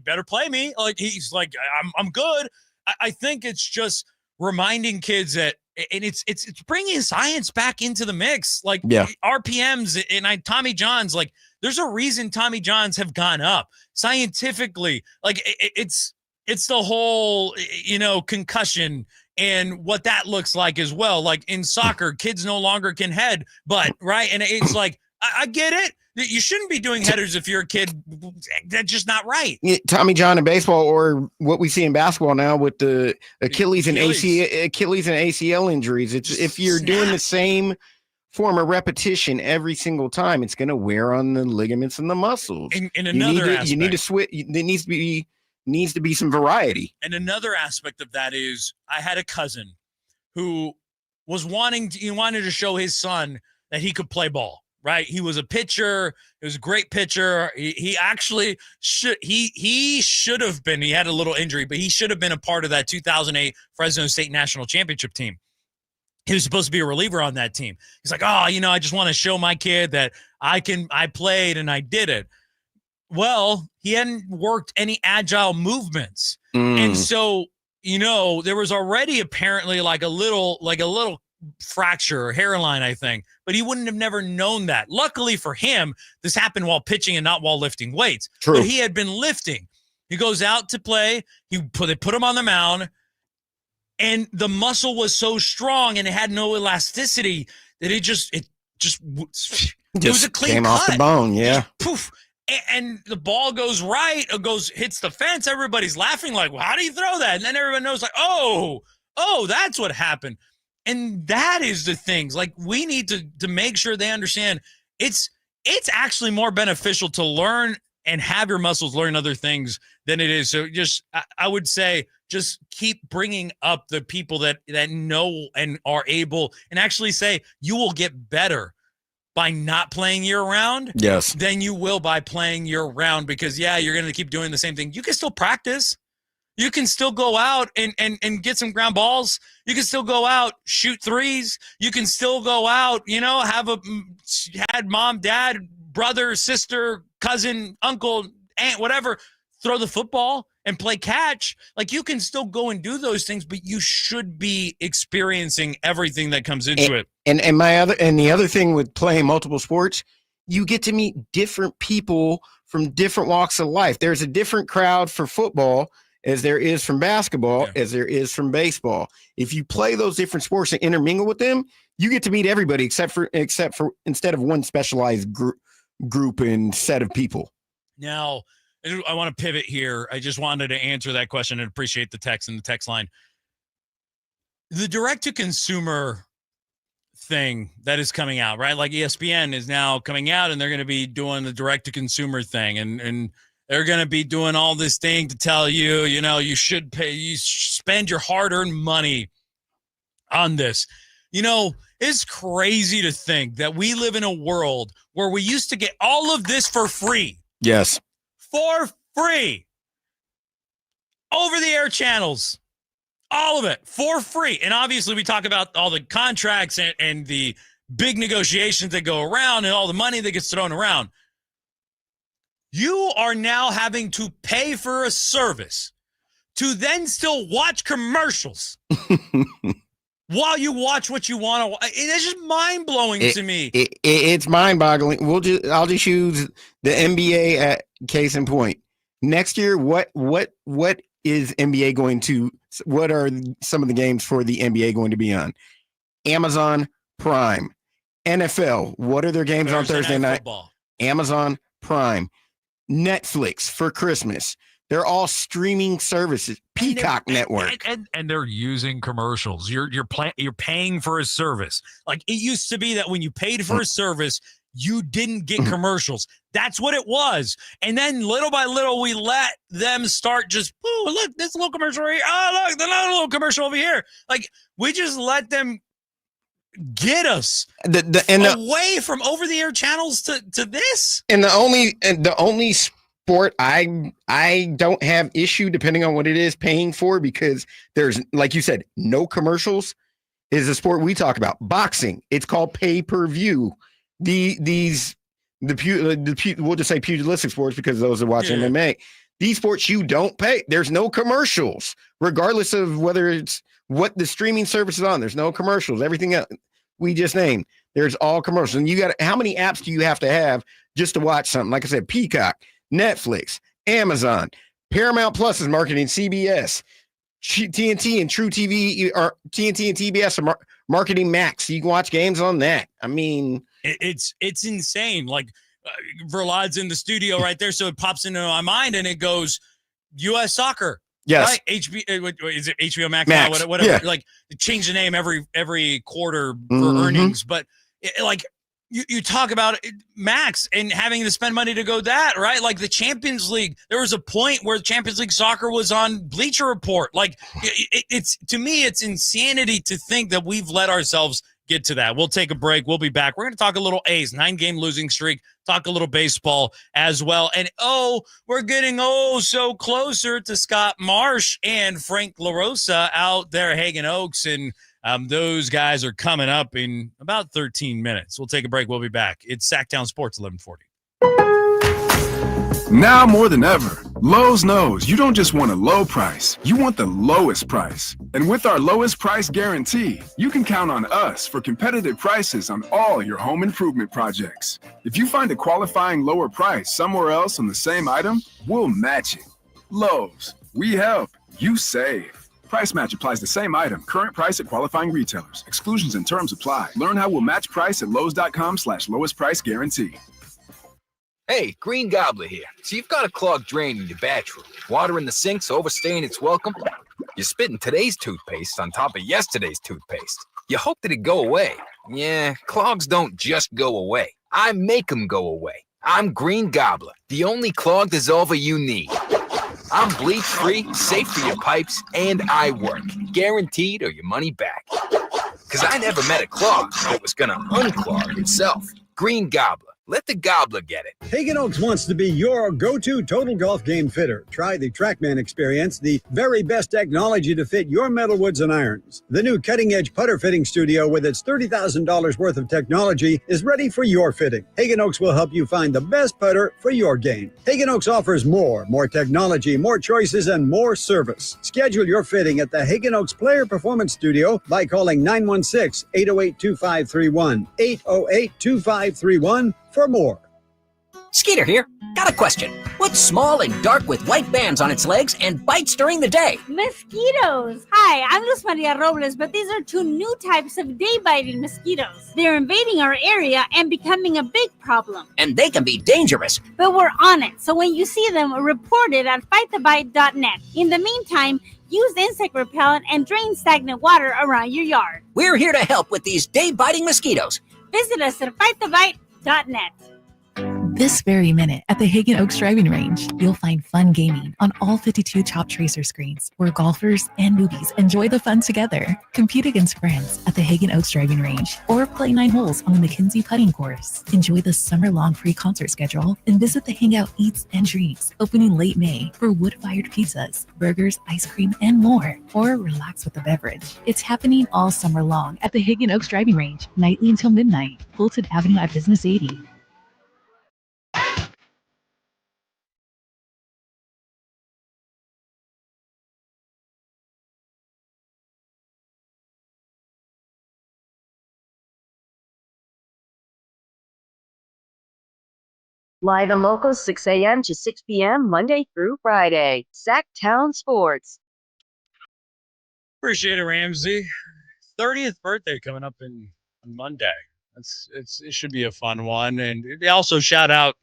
better play me. Like, he's like, I'm good. I think it's just reminding kids that, and it's bringing science back into the mix. Like, RPMs and Tommy Johns, like, there's a reason Tommy Johns have gone up scientifically. Like, it's the whole, concussion and what that looks like as well. Like, in soccer, kids no longer can head, but right. And it's like, I get it. You shouldn't be doing headers if you're a kid. That's just not right. Tommy John in baseball, or what we see in basketball now with the Achilles and ACL injuries. It's if you're doing the same form of repetition every single time, it's going to wear on the ligaments and the muscles. And another aspect, you need to switch. There needs to be some variety. And another aspect of that is, I had a cousin who was wanted to show his son that he could play ball. Right. He was a pitcher. He was a great pitcher. He actually should have been. He had a little injury, but he should have been a part of that 2008 Fresno State National Championship team. He was supposed to be a reliever on that team. He's like, I just want to show my kid that I played and I did it. Well, he hadn't worked any agile movements. And so, there was already apparently like a little fracture or hairline, I think, but he wouldn't have never known that. Luckily for him, this happened while pitching and not while lifting weights. True. But he had been lifting. He goes out to play. They put him on the mound, and the muscle was so strong and it had no elasticity that it was a clean came cut. off the bone. Yeah. Just poof. And the ball goes right, hits the fence. Everybody's laughing like, well, how do you throw that? And then everyone knows like, oh, that's what happened. And that is the things, like, we need to make sure they understand it's actually more beneficial to learn and have your muscles learn other things than it is. So I would say just keep bringing up the people that know and are able, and actually say you will get better by not playing year round. Yes. Than you will by playing year round, because you're going to keep doing the same thing. You can still practice. You can still go out and get some ground balls. You can still go out, shoot threes. You can still go out, had mom, dad, brother, sister, cousin, uncle, aunt, whatever, throw the football and play catch, like you can still go and do those things, but you should be experiencing everything that comes into it. And the other thing with playing multiple sports, you get to meet different people from different walks of life. There's a different crowd for football as there is from basketball, as there is from baseball. If you play those different sports and intermingle with them, you get to meet everybody except for instead of one specialized group and set of people. Now, I want to pivot here. I just wanted to answer that question and appreciate the text in the text line. The direct-to-consumer thing that is coming out, right? Like ESPN is now coming out, and they're going to be doing the direct-to-consumer thing, and they're going to be doing all this thing to tell you, you should spend your hard-earned money on this. It's crazy to think that we live in a world where we used to get all of this for free. Yes. For free. Over-the-air channels. All of it for free. And obviously we talk about all the contracts and the big negotiations that go around and all the money that gets thrown around. You are now having to pay for a service to then still watch commercials while you watch what you want to watch. It's just mind-blowing to me. It's mind-boggling. I'll just use the NBA at case in point. Next year, what is NBA going to, what are some of the games for the NBA going to be on? Amazon Prime. NFL, what are their games on Thursday night? Football. Amazon Prime. Netflix for Christmas. They're all streaming services. Peacock Network. And they're using commercials. You're paying for a service. Like it used to be that when you paid for a service, you didn't get commercials. That's what it was. And then little by little, we let them start just, look, this little commercial right here. Oh, look, another little commercial over here. Like we just let them get us away from over-the-air channels to this. And the only sport I don't have issue, depending on what it is, paying for, because there's, like you said, no commercials, is a sport we talk about. Boxing. It's called pay-per-view. We'll just say pugilistic sports because those are watching MMA. These sports you don't pay. There's no commercials, regardless of whether it's what the streaming service is on. There's no commercials. Everything else we just named, there's all commercials. And you got, how many apps do you have to have just to watch something? Like I said, Peacock, Netflix, Amazon, Paramount Plus is marketing CBS, TNT and True TV, or TNT and TBS are marketing Max. So you can watch games on that. I mean, it's insane. Like Verlad's in the studio right there, so it pops into my mind and it goes U.S. Soccer. Yes. Right? Is it HBO Max now? Whatever. Yeah. Like change the name every quarter for earnings, but you talk about Max and having to spend money to go that, right? Like the Champions League, there was a point where Champions League soccer was on Bleacher Report. Like it's to me, it's insanity to think that we've let ourselves get to that. We'll take a break. We'll be back. We're going to talk a little A's, 9-game losing streak, talk a little baseball as well. And we're getting so closer to Scott Marsh and Frank LaRosa out there, Hagen Oaks, and those guys are coming up in about 13 minutes. We'll take a break. We'll be back. It's Sacktown Sports 1140. Now more than ever, Lowe's knows you don't just want a low price, you want the lowest price. And with our lowest price guarantee, you can count on us for competitive prices on all your home improvement projects. If you find a qualifying lower price somewhere else on the same item, we'll match it. Lowe's, we help, you save. Price match applies the same item. Current price at qualifying retailers. Exclusions and terms apply. Learn how we'll match price at Lowe's.com/lowest price guarantee. Hey, Green Gobbler here. So you've got a clogged drain in your bathroom. Water in the sink's overstaying its welcome. You're spitting today's toothpaste on top of yesterday's toothpaste. You hope that it go away. Yeah, clogs don't just go away. I make them go away. I'm Green Gobbler, the only clog dissolver you need. I'm bleach-free, safe for your pipes, and I work. Guaranteed or your money back. Because I never met a clog that was going to unclog itself. Green Gobbler, Let the gobbler get it. Hagen Oaks wants to be your go-to total golf game fitter. Try the TrackMan experience, the very best technology to fit your metalwoods and irons. The new cutting-edge putter fitting studio with its $30,000 worth of technology is ready for your fitting. Hagen Oaks will help you find the best putter for your game. Hagen Oaks offers more technology, more choices, and more service. Schedule your fitting at the Hagen Oaks Player Performance Studio by calling 916-808-2531, 808-2531 for more. Skeeter here. Got a question. What's small and dark with white bands on its legs and bites during the day? Mosquitoes. Hi, I'm Luz Maria Robles, but these are two new types of day-biting mosquitoes. They're invading our area and becoming a big problem. And they can be dangerous. But we're on it, so when you see them, report it at fightthebite.net. In the meantime, use insect repellent and drain stagnant water around your yard. We're here to help with these day-biting mosquitoes. Visit us at fightthebite.net. This very minute at the Hagen Oaks driving range, you'll find fun gaming on all 52 Top Tracer screens where golfers and newbies enjoy the fun together. Compete against friends at the Hagen Oaks driving range or play 9 holes on the McKenzie putting course. Enjoy the summer-long free concert schedule and visit the Hangout Eats and Dreams opening late May for wood-fired pizzas, burgers, ice cream, and more. Or relax with a beverage. It's happening all summer long at the Hagen Oaks driving range, nightly until midnight. Fulton Avenue at Business 80. Live and local, 6 a.m. to 6 p.m., Monday through Friday. Sacktown Sports. Appreciate it, Ramsey. 30th birthday coming up on Monday. It should be a fun one. And also shout out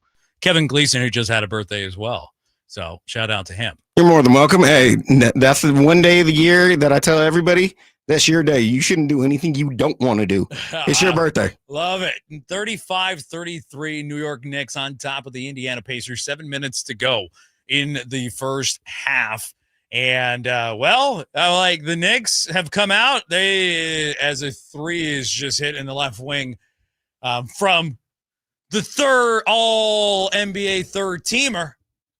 Kevin Gleason, who just had a birthday as well. So shout out to him. You're more than welcome. Hey, that's the one day of the year that I tell everybody, that's your day. You shouldn't do anything you don't want to do. It's your birthday. Love it. 35-33, New York Knicks on top of the Indiana Pacers. 7 minutes to go in the first half. And, like the Knicks have come out. They, as a three is just hit in the left wing from the third all-NBA third-teamer,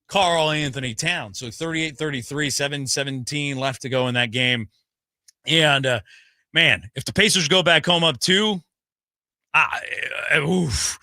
Karl Anthony Towns. So 38-33, 7:17 left to go in that game. And, man, if the Pacers go back home up 2, oof.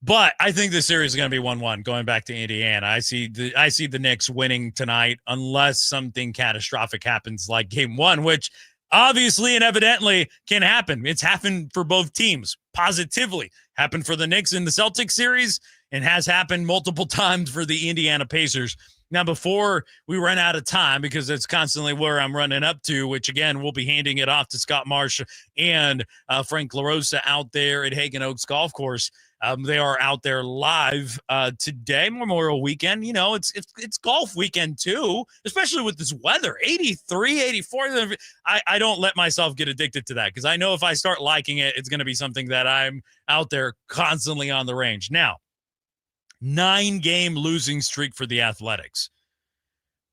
But I think this series is going to be 1-1 going back to Indiana. I see the Knicks winning tonight unless something catastrophic happens like game 1, which obviously and evidently can happen. It's happened for both teams positively. Happened for the Knicks in the Celtics series and has happened multiple times for the Indiana Pacers. Now, before we run out of time, because that's constantly where I'm running up to, which, again, we'll be handing it off to Scott Marsh and Frank LaRosa out there at Hagen Oaks Golf Course. They are out there live today, Memorial Weekend. You know, it's golf weekend, too, especially with this weather, 83, 84. I don't let myself get addicted to that because I know if I start liking it, it's going to be something that I'm out there constantly on the range. Now, 9-game losing streak for the Athletics.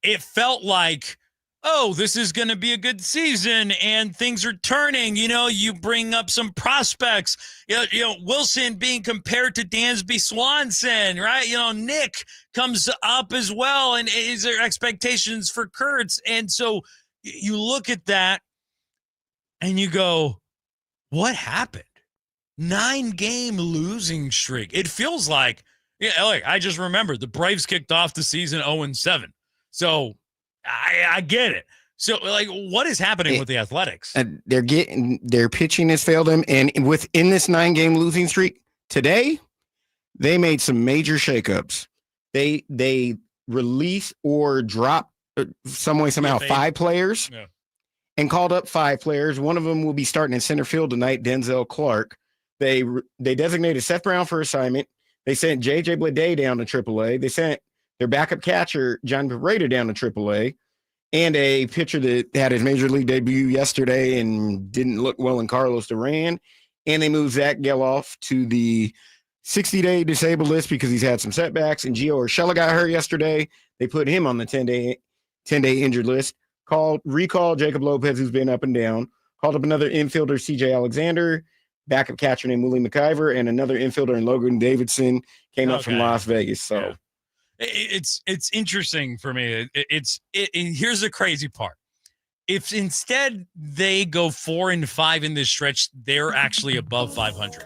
It felt like, oh, this is going to be a good season and things are turning. You know, you bring up some prospects, you know, Wilson being compared to Dansby Swanson, right? You know, Nick comes up as well. And is there expectations for Kurtz? And so you look at that and you go, what happened? 9-game losing streak. It feels like, yeah, like I just remembered the Braves kicked off the season 0-7. So I get it. So, like, what is happening with the Athletics? Their pitching has failed them. And within this 9-game losing streak, today, they made some major shakeups. They released or dropped somehow 5 players and called up 5 players. One of them will be starting in center field tonight, Denzel Clark. They designated Seth Brown for assignment. They sent J.J. Bleday down to AAA. They sent their backup catcher, John Pareda, down to AAA, and a pitcher that had his major league debut yesterday and didn't look well in Carlos Duran. And they moved Zach Geloff to the 60-day disabled list because he's had some setbacks. And Gio Urshela got hurt yesterday. They put him on the 10-day injured list. Recalled Jacob Lopez, who's been up and down. Called up another infielder, C.J. Alexander. backup catcher named Willie McIver, and another infielder in Logan Davidson came up from Las Vegas. So it's interesting for me. Here's the crazy part. If instead they go 4-5 in this stretch, they're actually above 500.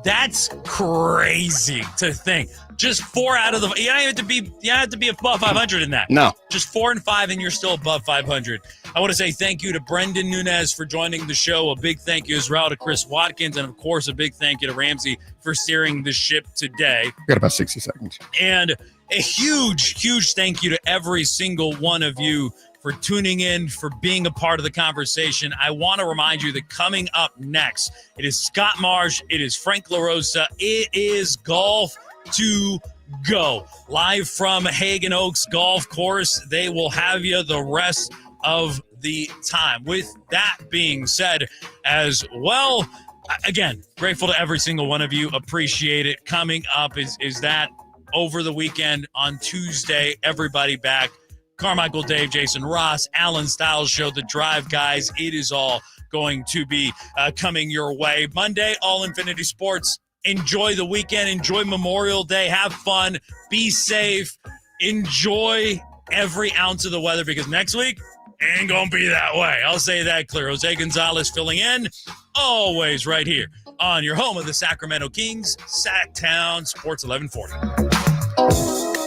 That's crazy to think. Just 4 out of the. You don't have to be above 500 in that. No. Just 4-5, and you're still above 500. I want to say thank you to Brenden Nunes for joining the show. A big thank you as well to Chris Watkins, and of course, a big thank you to Ramsey for steering the ship today. We got about 60 seconds. And a huge, huge thank you to every single one of you for tuning in, for being a part of the conversation. I want to remind you that coming up next, it is Scott Marsh, it is Frank LaRosa, it is Golf to Go. Live from Hagen Oaks Golf Course. They will have you the rest of the time. With that being said, as well, again, grateful to every single one of you. Appreciate it. Coming up is that over the weekend on Tuesday, everybody back. Carmichael, Dave, Jason Ross, Alan Styles Show, The Drive Guys. It is all going to be coming your way. Monday, All Infinity Sports. Enjoy the weekend. Enjoy Memorial Day. Have fun. Be safe. Enjoy every ounce of the weather because next week ain't going to be that way. I'll say that clear. Jose Gonzalez filling in, always right here on your home of the Sacramento Kings, Sacktown Sports 1140.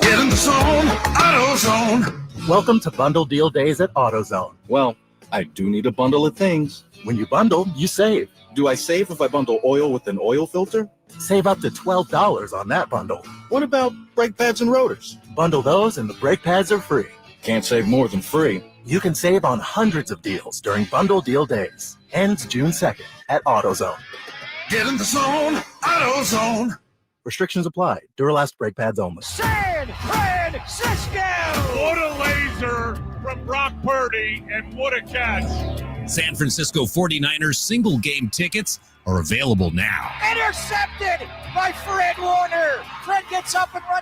Get in the zone, AutoZone. Welcome to Bundle Deal Days at AutoZone. Well, I do need a bundle of things. When you bundle, you save. Do I save if I bundle oil with an oil filter? Save up to $12 on that bundle. What about brake pads and rotors? Bundle those and the brake pads are free. Can't save more than free. You can save on hundreds of deals during Bundle Deal Days. Ends June 2nd at AutoZone. Get in the zone, AutoZone. Restrictions apply. Duralast brake pads only. San Francisco! What a laser from Brock Purdy, and what a catch. San Francisco 49ers single game tickets are available now. Intercepted by Fred Warner. Fred gets up and runs